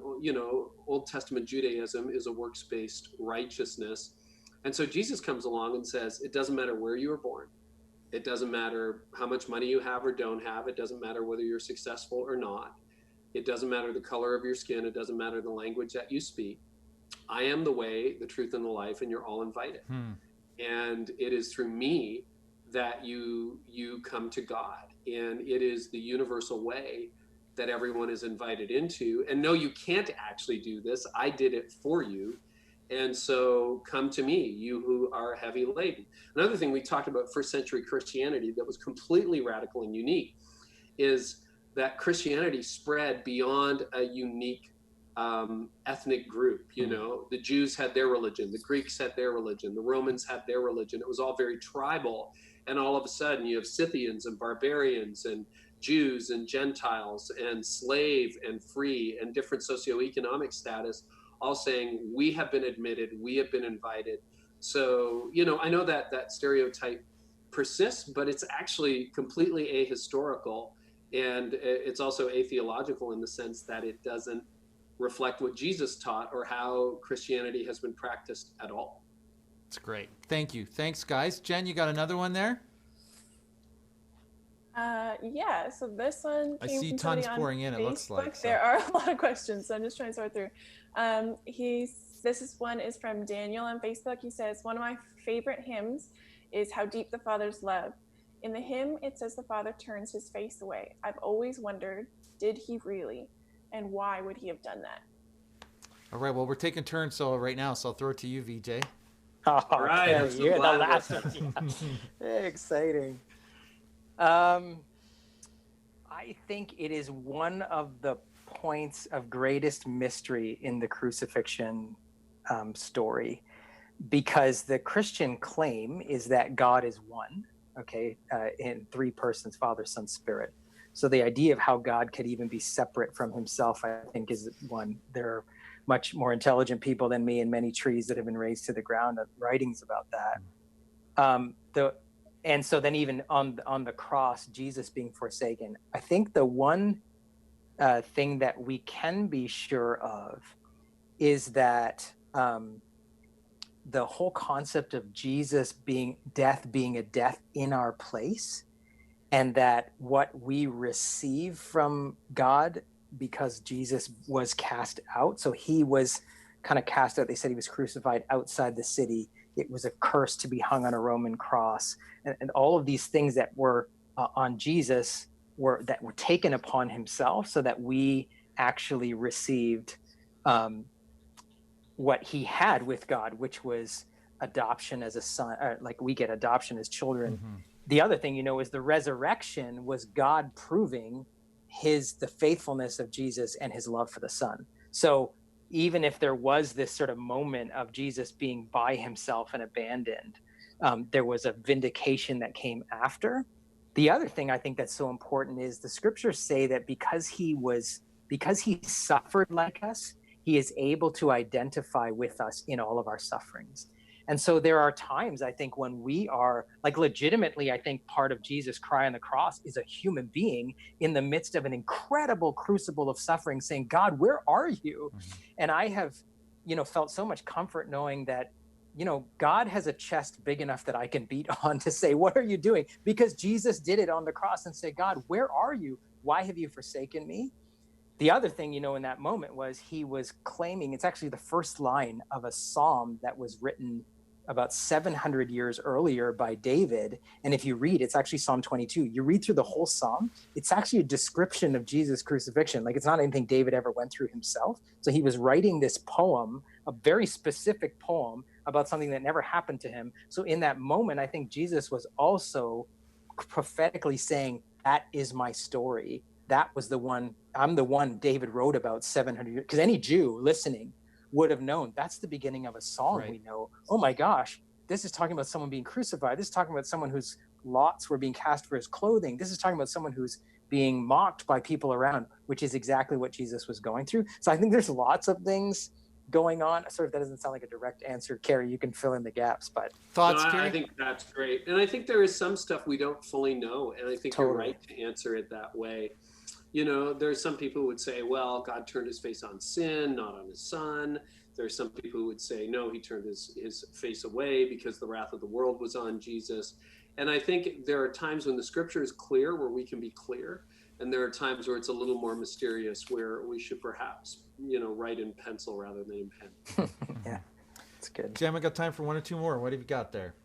Old Testament Judaism is a works-based righteousness. And so Jesus comes along and says, it doesn't matter where you were born. It doesn't matter how much money you have or don't have. It doesn't matter whether you're successful or not. It doesn't matter the color of your skin. It doesn't matter the language that you speak. I am the way, the truth, and the life, and you're all invited. And it is through me that you come to God. And it is the universal way that everyone is invited into. And no, you can't actually do this. I did it for you. And so come to me, you who are heavy laden. Another thing we talked about first century Christianity that was completely radical and unique is that Christianity spread beyond a unique ethnic group. The Jews had their religion, the Greeks had their religion, the Romans had their religion. It was all very tribal. And all of a sudden you have Scythians and barbarians and Jews and Gentiles and slave and free and different socioeconomic status, all saying, we have been admitted, we have been invited. So, I know that stereotype persists, but it's actually completely ahistorical. And it's also atheological in the sense that it doesn't reflect what Jesus taught or how Christianity has been practiced at all. That's great. Thank you. Thanks, guys. Jen, you got another one there? Yeah, so this one I came see from tons somebody on pouring in, it looks Facebook. like. So. There are a lot of questions, so I'm just trying to sort through. This one is from Daniel on Facebook. He says, one of my favorite hymns is How Deep the Father's Love. In the hymn, it says the Father turns his face away. I've always wondered, did he really? And why would he have done that? All right, well, we're taking turns right now, so I'll throw it to you, Vijay. All right, Carey, you're the last one. Yeah. Exciting. I think it is one of the points of greatest mystery in the crucifixion story, because the Christian claim is that God is one, in three persons, Father, Son, Spirit. So the idea of how God could even be separate from himself, I think, is one. There are much more intelligent people than me and many trees that have been raised to the ground, writings about that. And so then even on the cross, Jesus being forsaken, I think the one thing that we can be sure of is that the whole concept of Jesus being a death in our place, and that what we receive from God because Jesus was cast out. So he was kind of cast out. They said he was crucified outside the city. It was a curse to be hung on a Roman cross. And all of these things that were on Jesus were taken upon himself, so that we actually received what he had with God, which was adoption as a son, like we get adoption as children. Mm-hmm. The other thing, is the resurrection was God proving the faithfulness of Jesus and his love for the Son. So even if there was this sort of moment of Jesus being by himself and abandoned, there was a vindication that came after. The other thing I think that's so important is the scriptures say that because he suffered like us, he is able to identify with us in all of our sufferings. And so there are times, I think, when we are legitimately, I think part of Jesus' cry on the cross is a human being in the midst of an incredible crucible of suffering saying, God, where are you? Mm-hmm. And I have, felt so much comfort knowing that, God has a chest big enough that I can beat on to say, what are you doing? Because Jesus did it on the cross and say, God, where are you? Why have you forsaken me? The other thing, in that moment was he was claiming, it's actually the first line of a psalm that was written about 700 years earlier by David. And if you read, it's actually Psalm 22. You read through the whole Psalm, it's actually a description of Jesus' crucifixion. Like, it's not anything David ever went through himself. So he was writing this poem, a very specific poem about something that never happened to him. So in that moment, I think Jesus was also prophetically saying, that is my story. That was the one, I'm the one David wrote about 700 years, because any Jew listening would have known that's the beginning of a song. Right. We know, oh my gosh, this is talking about someone being crucified. This is talking about someone whose lots were being cast for his clothing. This is talking about someone who's being mocked by people around, which is exactly what Jesus was going through. So I think there's lots of things going on. Sort of, that doesn't sound like a direct answer. Carey, you can fill in the gaps, but thoughts, no, Carey? I think that's great. And I think there is some stuff we don't fully know. And I think Totally. You're right to answer it that way. You know, there's some people who would say, well, God turned his face on sin, not on his son. There's some people who would say, no, he turned his face away because the wrath of the world was on Jesus. And I think there are times when the scripture is clear where we can be clear. And there are times where it's a little more mysterious where we should perhaps, you know, write in pencil rather than in pen. Yeah, that's good. Jen, we got time for one or two more. What have you got there?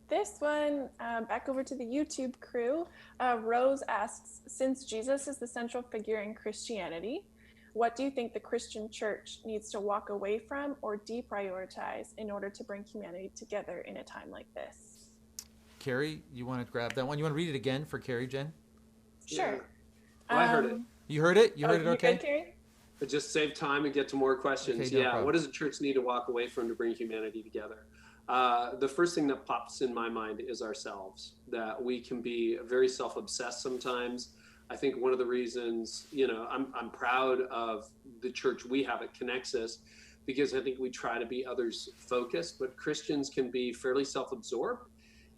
This one, back over to the YouTube crew. Rose asks, since Jesus is the central figure in Christianity, what do you think the Christian church needs to walk away from or deprioritize in order to bring humanity together in a time like this? Carey, you want to grab that one? You want to read it again for Carey, Jen? Sure. Yeah. Well, I heard it. You heard it? You heard it okay? Good, Carey? But just save time and get to more questions. Okay, no problem. What does the church need to walk away from to bring humanity together? The first thing that pops in my mind is ourselves, that we can be very self-obsessed sometimes. I think one of the reasons, you know, I'm proud of the church we have at Connexus, because I think we try to be others focused, but Christians can be fairly self-absorbed.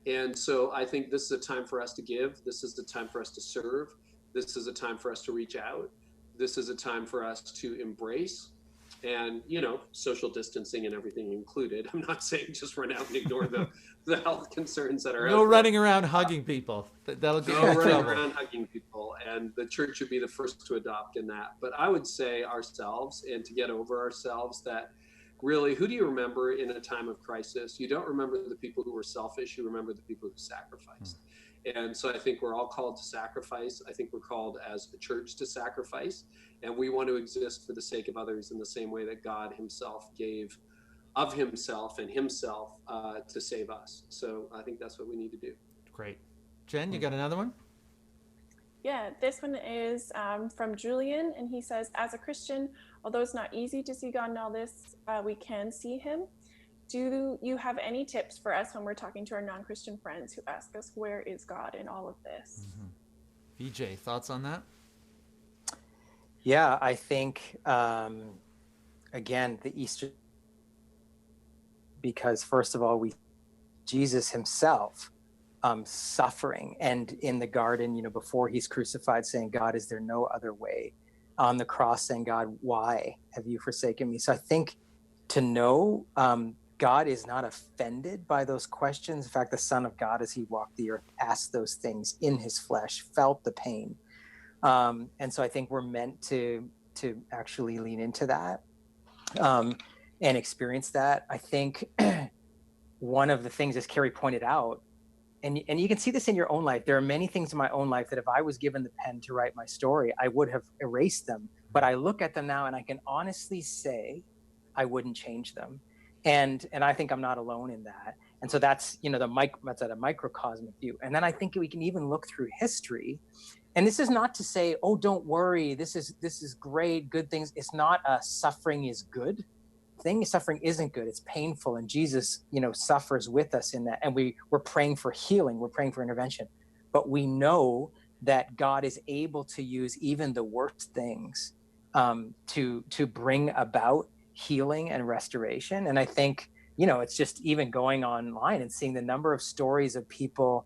And so I think this is a time for us to give. This is the time for us to serve. This is a time for us to reach out. This is a time for us to embrace. And, you know, social distancing and everything included. I'm not saying just run out and ignore the health concerns that are out there. No running around hugging people. That'll get you in trouble. No running around hugging people. And the church should be the first to adopt in that. But I would say ourselves, and to get over ourselves, that really, who do you remember in a time of crisis? You don't remember the people who were selfish. You remember the people who sacrificed. And so I think we're all called to sacrifice. I think we're called as a church to sacrifice. And we want to exist for the sake of others in the same way that God himself gave of himself and himself to save us. So I think that's what we need to do. Great. Jen, you got another one? Yeah, this one is from Julian, and he says, as a Christian, although it's not easy to see God in all this, we can see him. Do you have any tips for us when we're talking to our non-Christian friends who ask us, where is God in all of this? Mm-hmm. Vijay, thoughts on that? Yeah, I think, again, the Easter, because first of all, Jesus himself suffering, and in the garden, you know, before he's crucified, saying, God, is there no other way? On the cross saying, God, why have you forsaken me? So I think to know God is not offended by those questions. In fact, the Son of God, as he walked the earth, asked those things in his flesh, felt the pain. And so I think we're meant to actually lean into that and experience that. I think one of the things, as Carey pointed out, and you can see this in your own life, there are many things in my own life that if I was given the pen to write my story, I would have erased them. But I look at them now and I can honestly say I wouldn't change them. And I think I'm not alone in that. And so that's, you know, that's at a microcosmic view. And then I think we can even look through history. And this is not to say, oh, don't worry, this is great, good things. It's not a suffering is good thing. Suffering isn't good. It's painful. And Jesus, you know, suffers with us in that. And we're praying for healing. We're praying for intervention. But we know that God is able to use even the worst things to bring about healing and restoration. And I think, you know, it's just even going online and seeing the number of stories of people,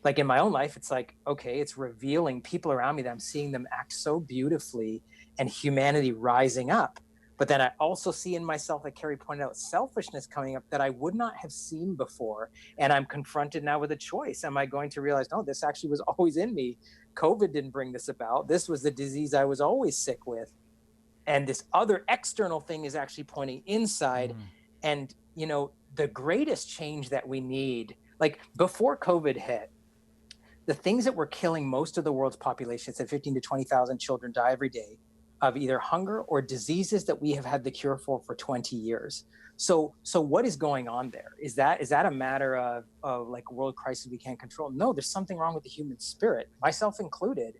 like in my own life, it's like, okay, it's revealing people around me that I'm seeing them act so beautifully and humanity rising up. But then I also see in myself, like Carey pointed out, selfishness coming up that I would not have seen before. And I'm confronted now with a choice. Am I going to realize, no, this actually was always in me. COVID didn't bring this about. This was the disease I was always sick with. And this other external thing is actually pointing inside. And, the greatest change that we need, like before COVID hit, the things that were killing most of the world's population, said 15 to 20,000 children die every day of either hunger or diseases that we have had the cure for 20 years. So what is going on there? Is that a matter of like world crisis we can't control? No, there's something wrong with the human spirit, myself included.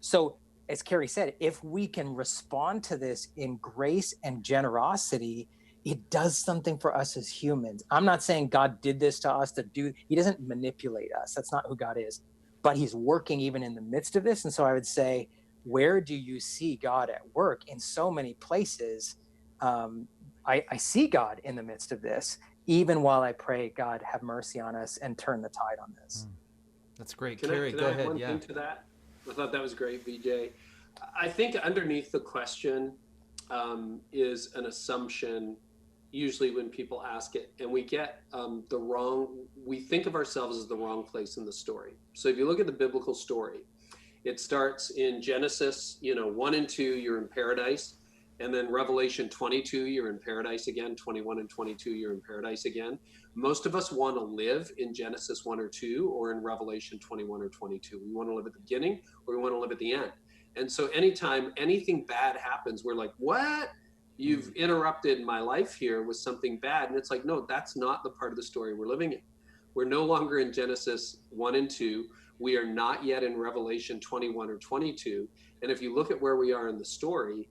So as Carey said, if we can respond to this in grace and generosity, it does something for us as humans. I'm not saying God did this to us he doesn't manipulate us. That's not who God is, but he's working even in the midst of this. And so I would say, where do you see God at work? In so many places, I see God in the midst of this, even while I pray, God, have mercy on us and turn the tide on this. That's great. Can Carey, go I add ahead. one thing to that? I thought that was great, Vijay. I think underneath the question is an assumption, usually when people ask it, and we get we think of ourselves as the wrong place in the story. So if you look at the biblical story, it starts in Genesis, 1 and 2, you're in paradise. And then Revelation 22, you're in paradise again. 21 and 22, you're in paradise again. Most of us want to live in Genesis 1 or 2 or in Revelation 21 or 22. We want to live at the beginning or we want to live at the end. And so anytime anything bad happens, we're like, what? You've interrupted my life here with something bad. And it's like, no, that's not the part of the story we're living in. We're no longer in Genesis 1 and 2. We are not yet in Revelation 21 or 22. And if you look at where we are in the story,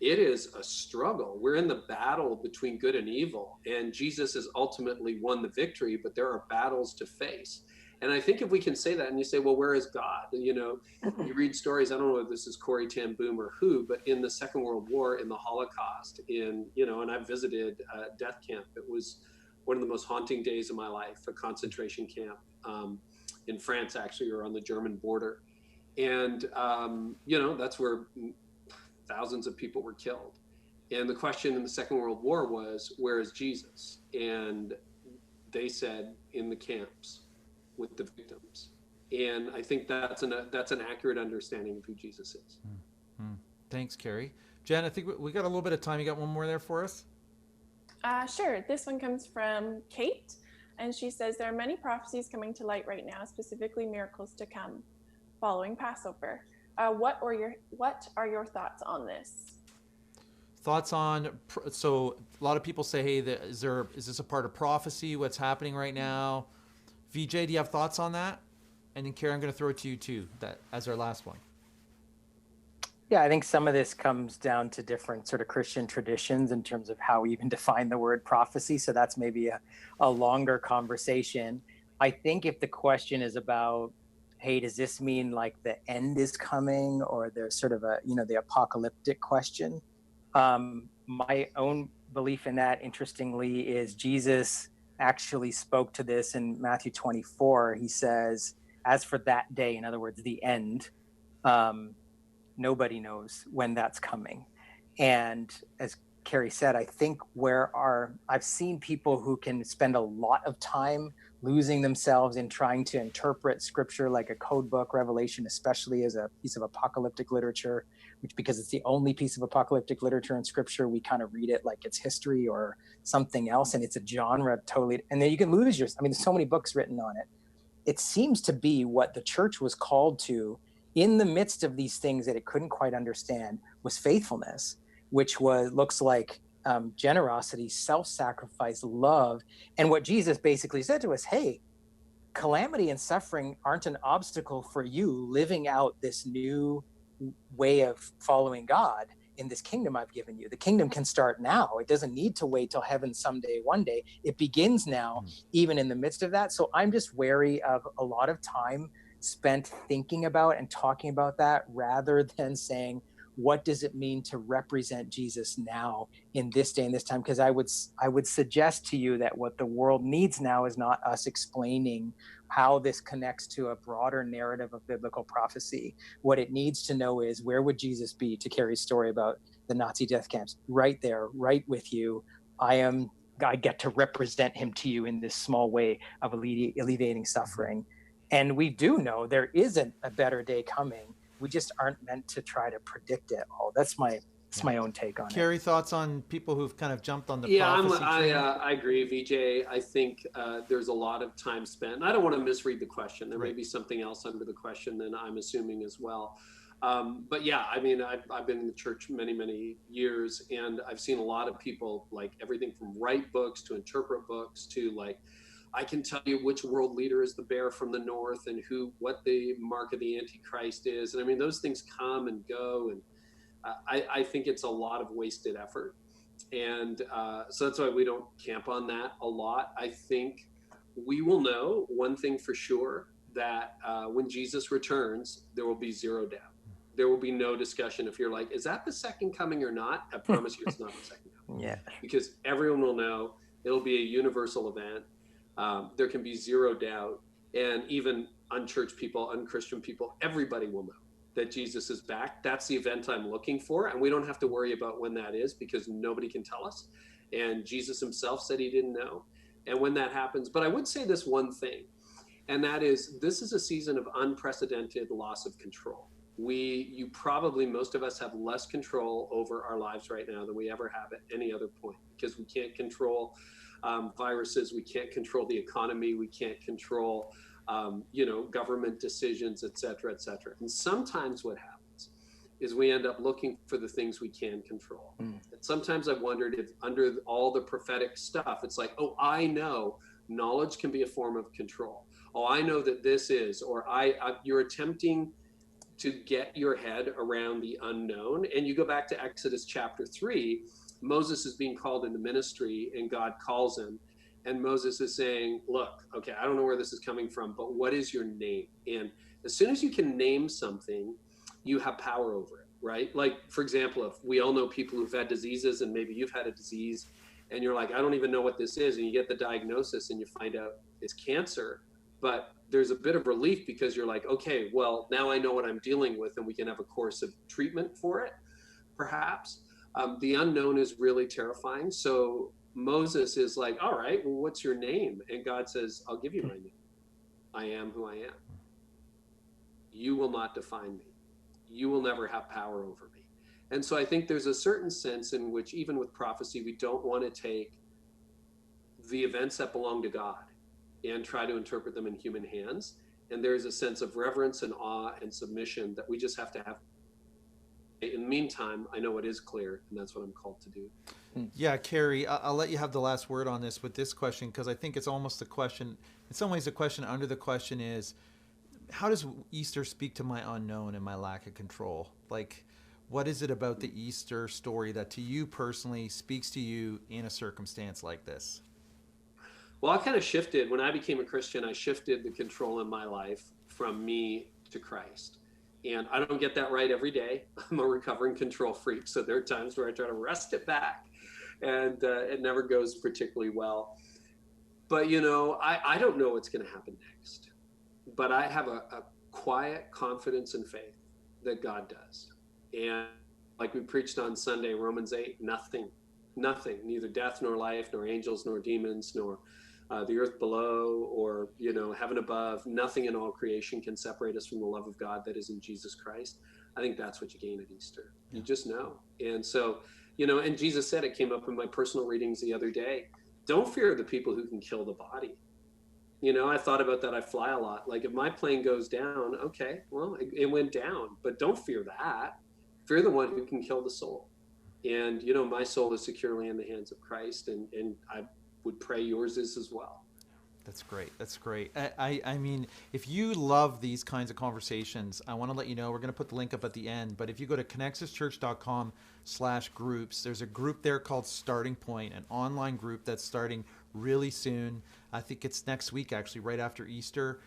it is a struggle. We're in the battle between good and evil, and Jesus has ultimately won the victory, but there are battles to face. And I think if we can say that, and you say, well, where is God? You read stories, I don't know if this is Corrie ten Boom or who, but in the Second World War, in the Holocaust, and I visited a death camp. It was one of the most haunting days of my life, a concentration camp in France, actually, or on the German border. And, that's where thousands of people were killed. And the question in the Second World War was, where is Jesus? And they said, in the camps with the victims. And I think that's an accurate understanding of who Jesus is. Thanks, Carey. Jen, I think we got a little bit of time. You got one more there for us? Sure. This one comes from Kate, and she says, there are many prophecies coming to light right now, specifically miracles to come following Passover. What are your thoughts on this? Thoughts on, so a lot of people say, hey, is this a part of prophecy? What's happening right now? Vijay, do you have thoughts on that? And then Carey, I'm going to throw it to you too, that as our last one. Yeah, I think some of this comes down to different sort of Christian traditions in terms of how we even define the word prophecy. So that's maybe a longer conversation. I think if the question is about, hey, does this mean like the end is coming, or there's sort of the apocalyptic question? My own belief in that, interestingly, is Jesus actually spoke to this in Matthew 24. He says, as for that day, in other words, the end, nobody knows when that's coming. And as Carey said, I think I've seen people who can spend a lot of time losing themselves in trying to interpret scripture like a code book, Revelation, especially as a piece of apocalyptic literature, which, because it's the only piece of apocalyptic literature in scripture, we kind of read it like it's history or something else. And it's a genre totally, and then you can lose there's so many books written on it. It seems to be what the church was called to in the midst of these things that it couldn't quite understand was faithfulness, which looks like generosity, self-sacrifice, love. And what Jesus basically said to us, hey, calamity and suffering aren't an obstacle for you living out this new way of following God in this kingdom I've given you. The kingdom can start now. It doesn't need to wait till heaven someday, one day. It begins now, even in the midst of that. So I'm just wary of a lot of time spent thinking about and talking about that, rather than saying, what does it mean to represent Jesus now in this day and this time? Because I would suggest to you that what the world needs now is not us explaining how this connects to a broader narrative of biblical prophecy. What it needs to know is, where would Jesus be, to Carey's story about the Nazi death camps? Right there, right with you. I get to represent him to you in this small way of alleviating suffering. And we do know there isn't a better day coming. We just aren't meant to try to predict it all. That's my It's my own take on it. Carey, thoughts on people who've kind of jumped on the Yeah, prophecy train? I agree, Vijay. I think there's a lot of time spent. I don't want to misread the question. There may be something else under the question than I'm assuming as well. But yeah, I mean, I've been in the church many, many years, and I've seen a lot of people, like everything from write books to interpret books to like, I can tell you which world leader is the bear from the north and what the mark of the Antichrist is. And I mean, those things come and go, and I think it's a lot of wasted effort. And so that's why we don't camp on that a lot. I think we will know one thing for sure, that when Jesus returns, there will be zero doubt. There will be no discussion. If you're like, is that the second coming or not? I promise you it's not the second coming. Yeah. Because everyone will know. It'll be a universal event. There can be zero doubt. And even unchurched people, unchristian people, everybody will know that Jesus is back. That's the event I'm looking for. And we don't have to worry about when that is, because nobody can tell us. And Jesus himself said he didn't know. And when that happens, but I would say this one thing, and that is, this is a season of unprecedented loss of control. Most of us have less control over our lives right now than we ever have at any other point, because we can't control viruses. We can't control the economy. We can't control government decisions, et cetera, et cetera. And sometimes what happens is we end up looking for the things we can control. And sometimes I've wondered if under all the prophetic stuff, it's like, oh, I know knowledge can be a form of control. Oh, I know that this is, or you're attempting to get your head around the unknown. And you go back to Exodus chapter 3, Moses is being called into ministry and God calls him. And Moses is saying, look, okay, I don't know where this is coming from, but what is your name? And as soon as you can name something, you have power over it, right? Like, for example, if we all know people who've had diseases, and maybe you've had a disease and you're like, I don't even know what this is. And you get the diagnosis and you find out it's cancer, but there's a bit of relief because you're like, okay, well, now I know what I'm dealing with and we can have a course of treatment for it, perhaps. The unknown is really terrifying. So Moses is like, all right, well, what's your name? And God says, I'll give you my name. I am who I am. You will not define me. You will never have power over me. And so I think there's a certain sense in which, even with prophecy, we don't want to take the events that belong to God and try to interpret them in human hands. And there's a sense of reverence and awe and submission that we just have to have. In the meantime, I know it is clear, and that's what I'm called to do. Yeah, Carey, I'll let you have the last word on this with this question, because I think it's almost a question. In some ways, the question under the question is, how does Easter speak to my unknown and my lack of control? Like, what is it about the Easter story that to you personally speaks to you in a circumstance like this? Well, I kind of shifted. When I became a Christian, I shifted the control in my life from me to Christ. And I don't get that right every day. I'm a recovering control freak. So there are times where I try to wrest it back and it never goes particularly well. But, I don't know what's going to happen next. But I have a quiet confidence and faith that God does. And like we preached on Sunday, Romans 8, nothing, neither death nor life, nor angels, nor demons, nor the earth below, or heaven above, nothing in all creation can separate us from the love of God that is in Jesus Christ. I think that's what you gain at Easter. You just know. And so, and Jesus said, it came up in my personal readings the other day, don't fear the people who can kill the body. I thought about that. I fly a lot. Like, if my plane goes down, okay, well, it went down, but don't fear that. Fear the one who can kill the soul. And, my soul is securely in the hands of Christ, and I would pray yours is as well. That's great. That's great. I mean, if you love these kinds of conversations, I want to let you know, we're going to put the link up at the end, but if you go to connexuschurch.com/groups, there's a group there called Starting Point, an online group that's starting really soon. I think it's next week, actually, right after Easter.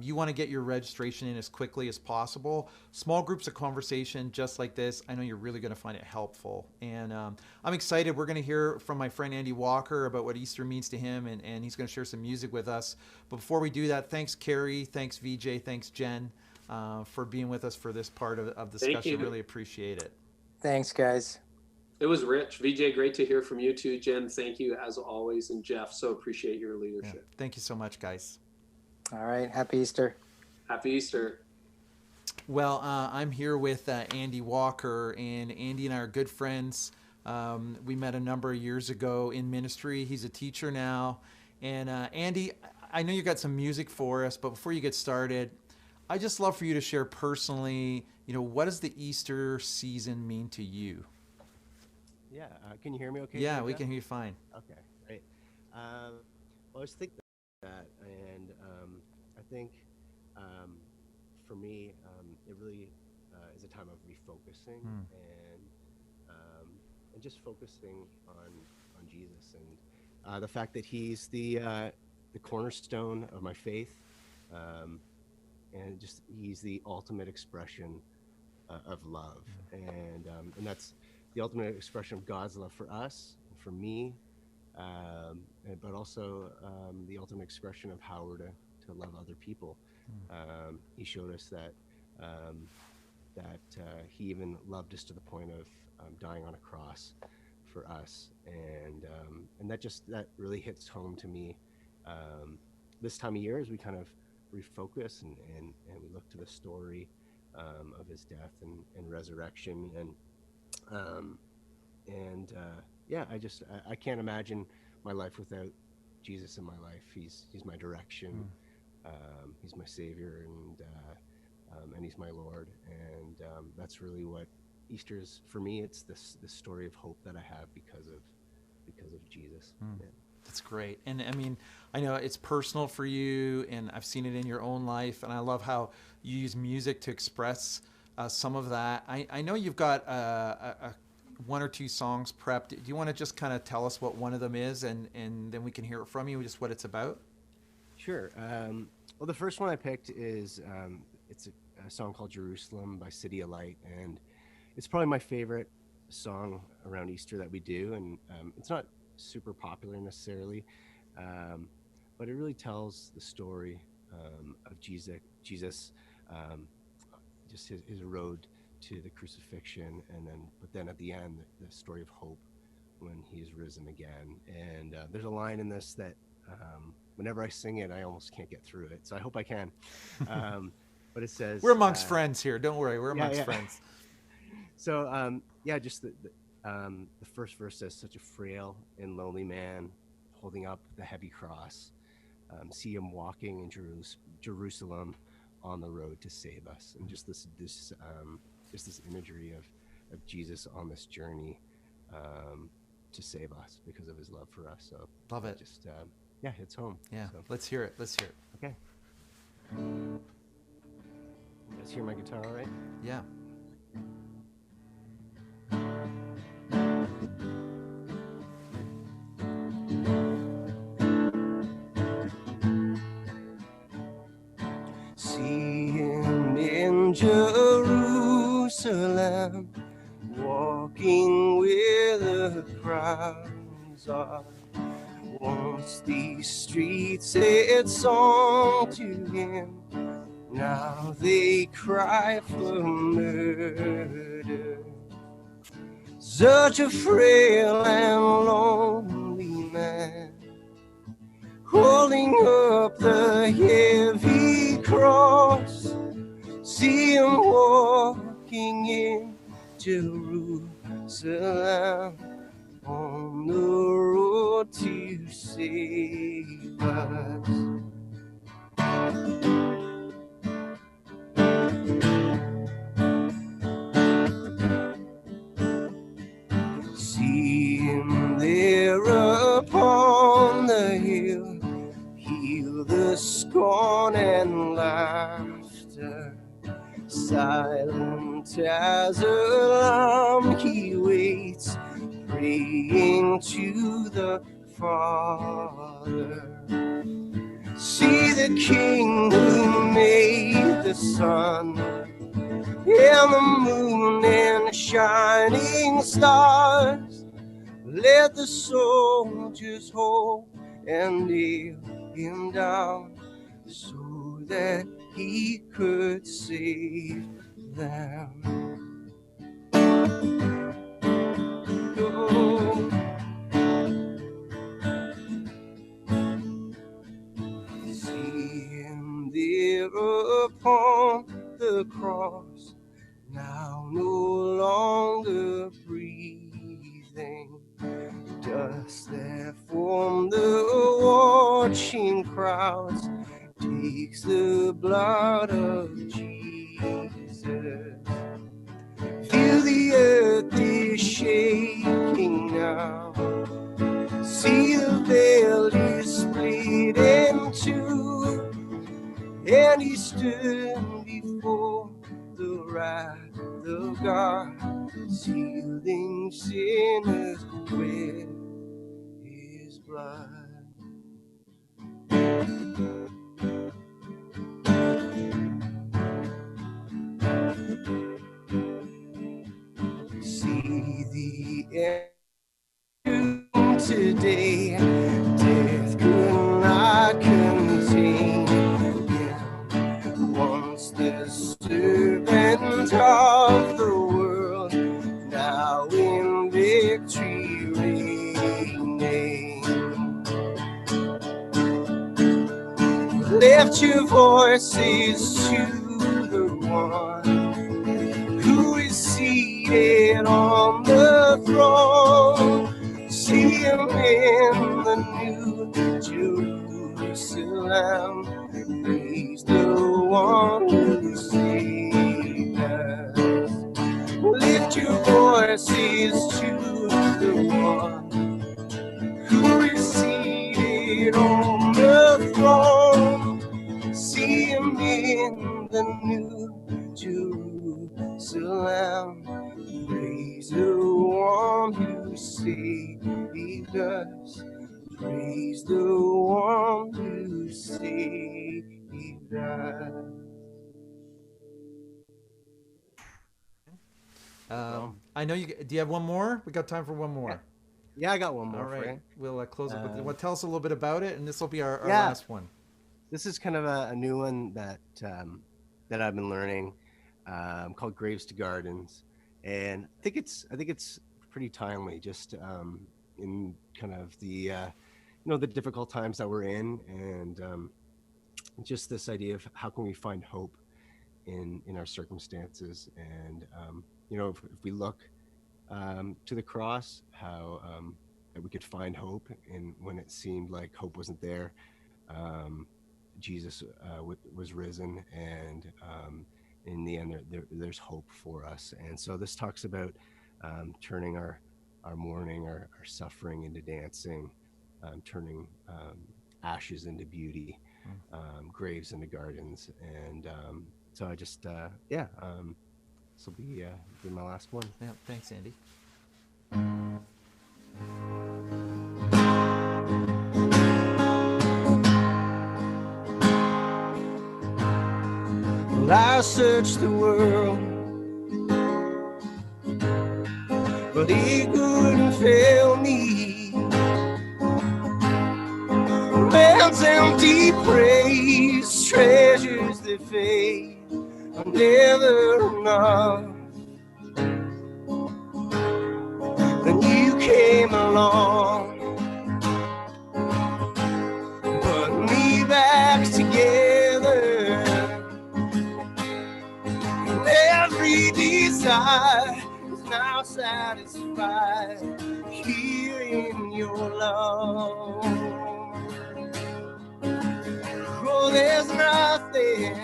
You want to get your registration in as quickly as possible. Small groups of conversation just like this, I know you're really going to find it helpful. And I'm excited. We're going to hear from my friend Andy Walker about what Easter means to him, and he's going to share some music with us. But before we do that, thanks, Carey. Thanks, Vijay. Thanks, Jen, for being with us for this part of the discussion. Really appreciate it. Thanks, guys. It was rich. Vijay, great to hear from you too. Jen, thank you as always. And Jeff, so appreciate your leadership. Yeah. Thank you so much, guys. All right. Happy Easter. Happy Easter. Well, I'm here with Andy Walker, and Andy and I are good friends. We met a number of years ago in ministry. He's a teacher now. And Andy, I know you got some music for us, but before you get started, I just love for you to share personally, what does the Easter season mean to you? Yeah, can you hear me okay? Yeah, we can hear you fine. Okay, great. Well, I was thinking about that, and I think for me, it really is a time of refocusing and just focusing on Jesus and the fact that He's the cornerstone of my faith, and just He's the ultimate expression of love, and that's the ultimate expression of God's love for us, for me, but also the ultimate expression of how we're to love other people. He showed us that He even loved us to the point of dying on a cross for us, and that really hits home to me this time of year as we kind of refocus and we look to the story of His death and resurrection, I can't imagine my life without Jesus in my life. He's my direction. He's my Savior, and He's my Lord. And that's really what Easter is for me. It's this story of hope that I have because of Jesus. Yeah. That's great. And I mean, I know it's personal for you, and I've seen it in your own life, and I love how you use music to express some of that. I know you've got a one or two songs prepped. Do you want to just kind of tell us what one of them is, and then we can hear it from you, just what it's about? Sure. Well, the first one I picked is it's a song called Jerusalem by City of Light, and it's probably my favorite song around Easter that we do, and it's not super popular necessarily, but it really tells the story of Jesus, just his road to the crucifixion, but then at the end, the story of hope when He is risen again. And there's a line in this that whenever I sing it, I almost can't get through it. So I hope I can. But it says, we're amongst friends here. Don't worry, we're amongst friends. So just the first verse says, "Such a frail and lonely man, holding up the heavy cross. See Him walking in Jerusalem on the road to save us." And just this imagery of Jesus on this journey to save us because of His love for us. So love it. Just it's home. Yeah, so. Let's hear it. Okay. You guys hear my guitar all right? Yeah. See Him in Jerusalem, walking where the crowds are. Once these streets said song to Him, now they cry for murder. Such a frail and lonely man, holding up the heavy cross. See Him walking in Jerusalem on the road to save us. See Him there upon the hill, heal the scorn and laughter. Silent as a lamb He waits, praying to the Father. See the King who made the sun and the moon and shining stars. Let the soldiers hold and nail Him down so that He could save them. Oh. See Him there upon the the cross, now no longer breathing. Dust that formed the watching crowds takes the blood of Jesus. Feel the earth is shaking now. See the veil is split in two, and he stood before the wrath of God, sealing sinners with his blood. See the end today, death could not contain him. Once the servant of the world, now in victory reigning. Lift your voices to the one who is seated on the throne. See him in the new Jerusalem. Praise the one who saved us. Lift your voices to the one who is seated on the throne. See him in the new Jerusalem. Praise the one who saved us. Praise the one who saved us. I know you. Do you have one more? We got time for one more. Yeah, I got one more. All right, for you. we'll close it with. Tell us a little bit about it, and this will be our last one. This is kind of a new one that that I've been learning, called Graves to Gardens, and I think it's pretty timely, just in kind of the the difficult times that we're in, and just this idea of how can we find hope in our circumstances, and if we look to the cross, how that we could find hope, and when it seemed like hope wasn't there. Jesus was risen, and in the end, there's hope for us. And so this talks about turning our mourning, our suffering into dancing, turning ashes into beauty, graves into gardens. And so I just, this will be my last one. Yeah, thanks, Andy. I searched the world, but it couldn't fail me. Man's empty praise, treasures that fade, are never enough. Then you came along, put me back together. Every desire is now satisfied here in your love. Oh, there's nothing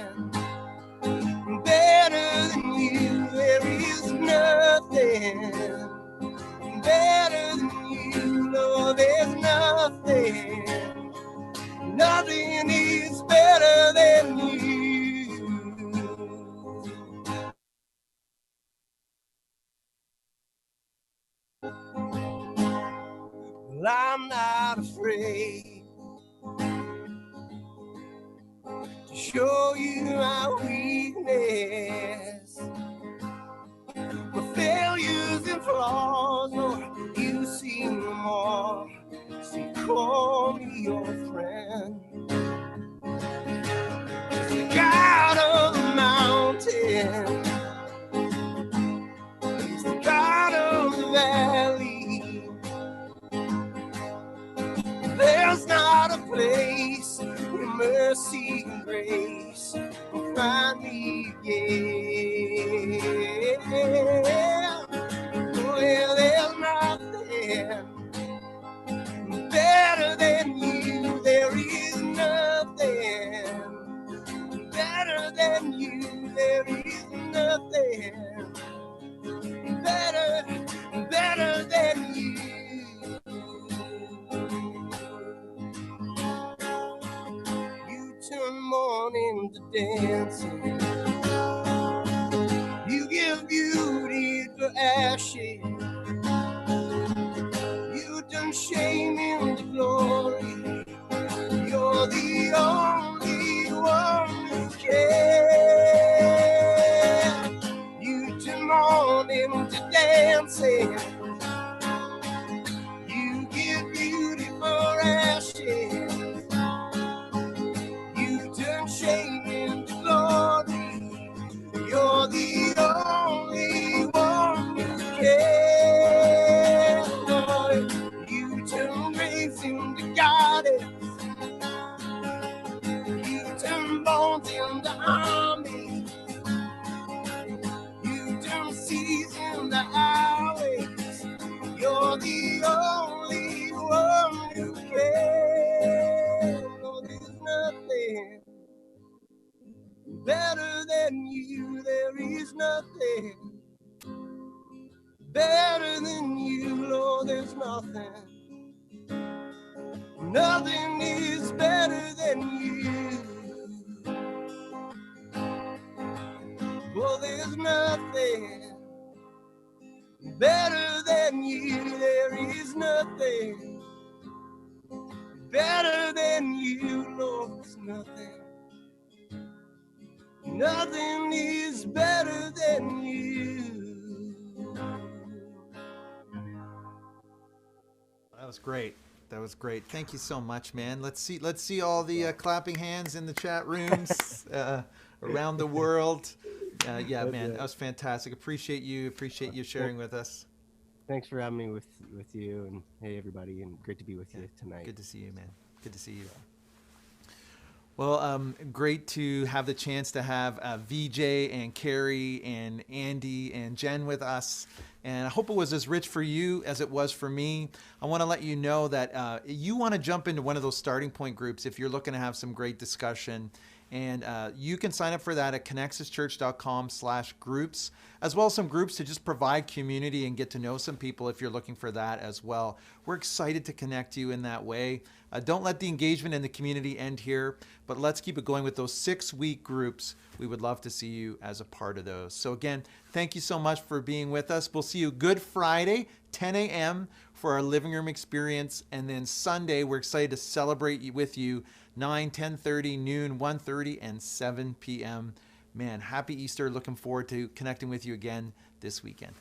better than you. There is nothing better than you. Lord, there's nothing is better than you. Well, I'm not afraid to show you my weakness, my failures and flaws. Lord, you see them all. So call me your friend. The God of the mountain, He's the God of the valley. There's not a place where mercy and grace will find me again. Well, there's nothing better than you. There is nothing better than you. There is nothing better than you. You turn mourning to dancing. You give beauty to ashes. You turn shame into glory. You're the only one who can. You turn mourning to dancing. You give beauty for ashes. You turn shame into glory. You're the only one who can. Lord, you turn grace into goddess. You turn bones into armies. You turn seas into highways. You're the only one who can. No, there's nothing better than you. There is nothing better than you. Lord, there's nothing. Nothing is better than you. Well, there's nothing better than you. There is nothing better than you. Lord, there's nothing. Nothing is better than you. That was great. That was great. Thank you so much, man. Let's see all the clapping hands in the chat rooms around the world. Yeah, man, that was fantastic. Appreciate you sharing with us. Thanks for having me with you, and hey everybody, and great to be with you tonight. Good to see you, man. Good to see you. Well, great to have the chance to have Vijay and Carey and Andy and Jen with us. And I hope it was as rich for you as it was for me. I want to let you know that you want to jump into one of those starting point groups if you're looking to have some great discussion. And you can sign up for that at connexuschurch.com/groups, as well as some groups to just provide community and get to know some people if you're looking for that as well. We're excited to connect you in that way. Don't let the engagement in the community end here, but let's keep it going with those 6-week groups. We would love to see you as a part of those. So again, thank you so much for being with us. We'll see you Good Friday, 10 a.m. for our living room experience. And then Sunday, we're excited to celebrate with you 9, 10:30, noon, 1:30, and 7 p.m. Man, happy Easter. Looking forward to connecting with you again this weekend.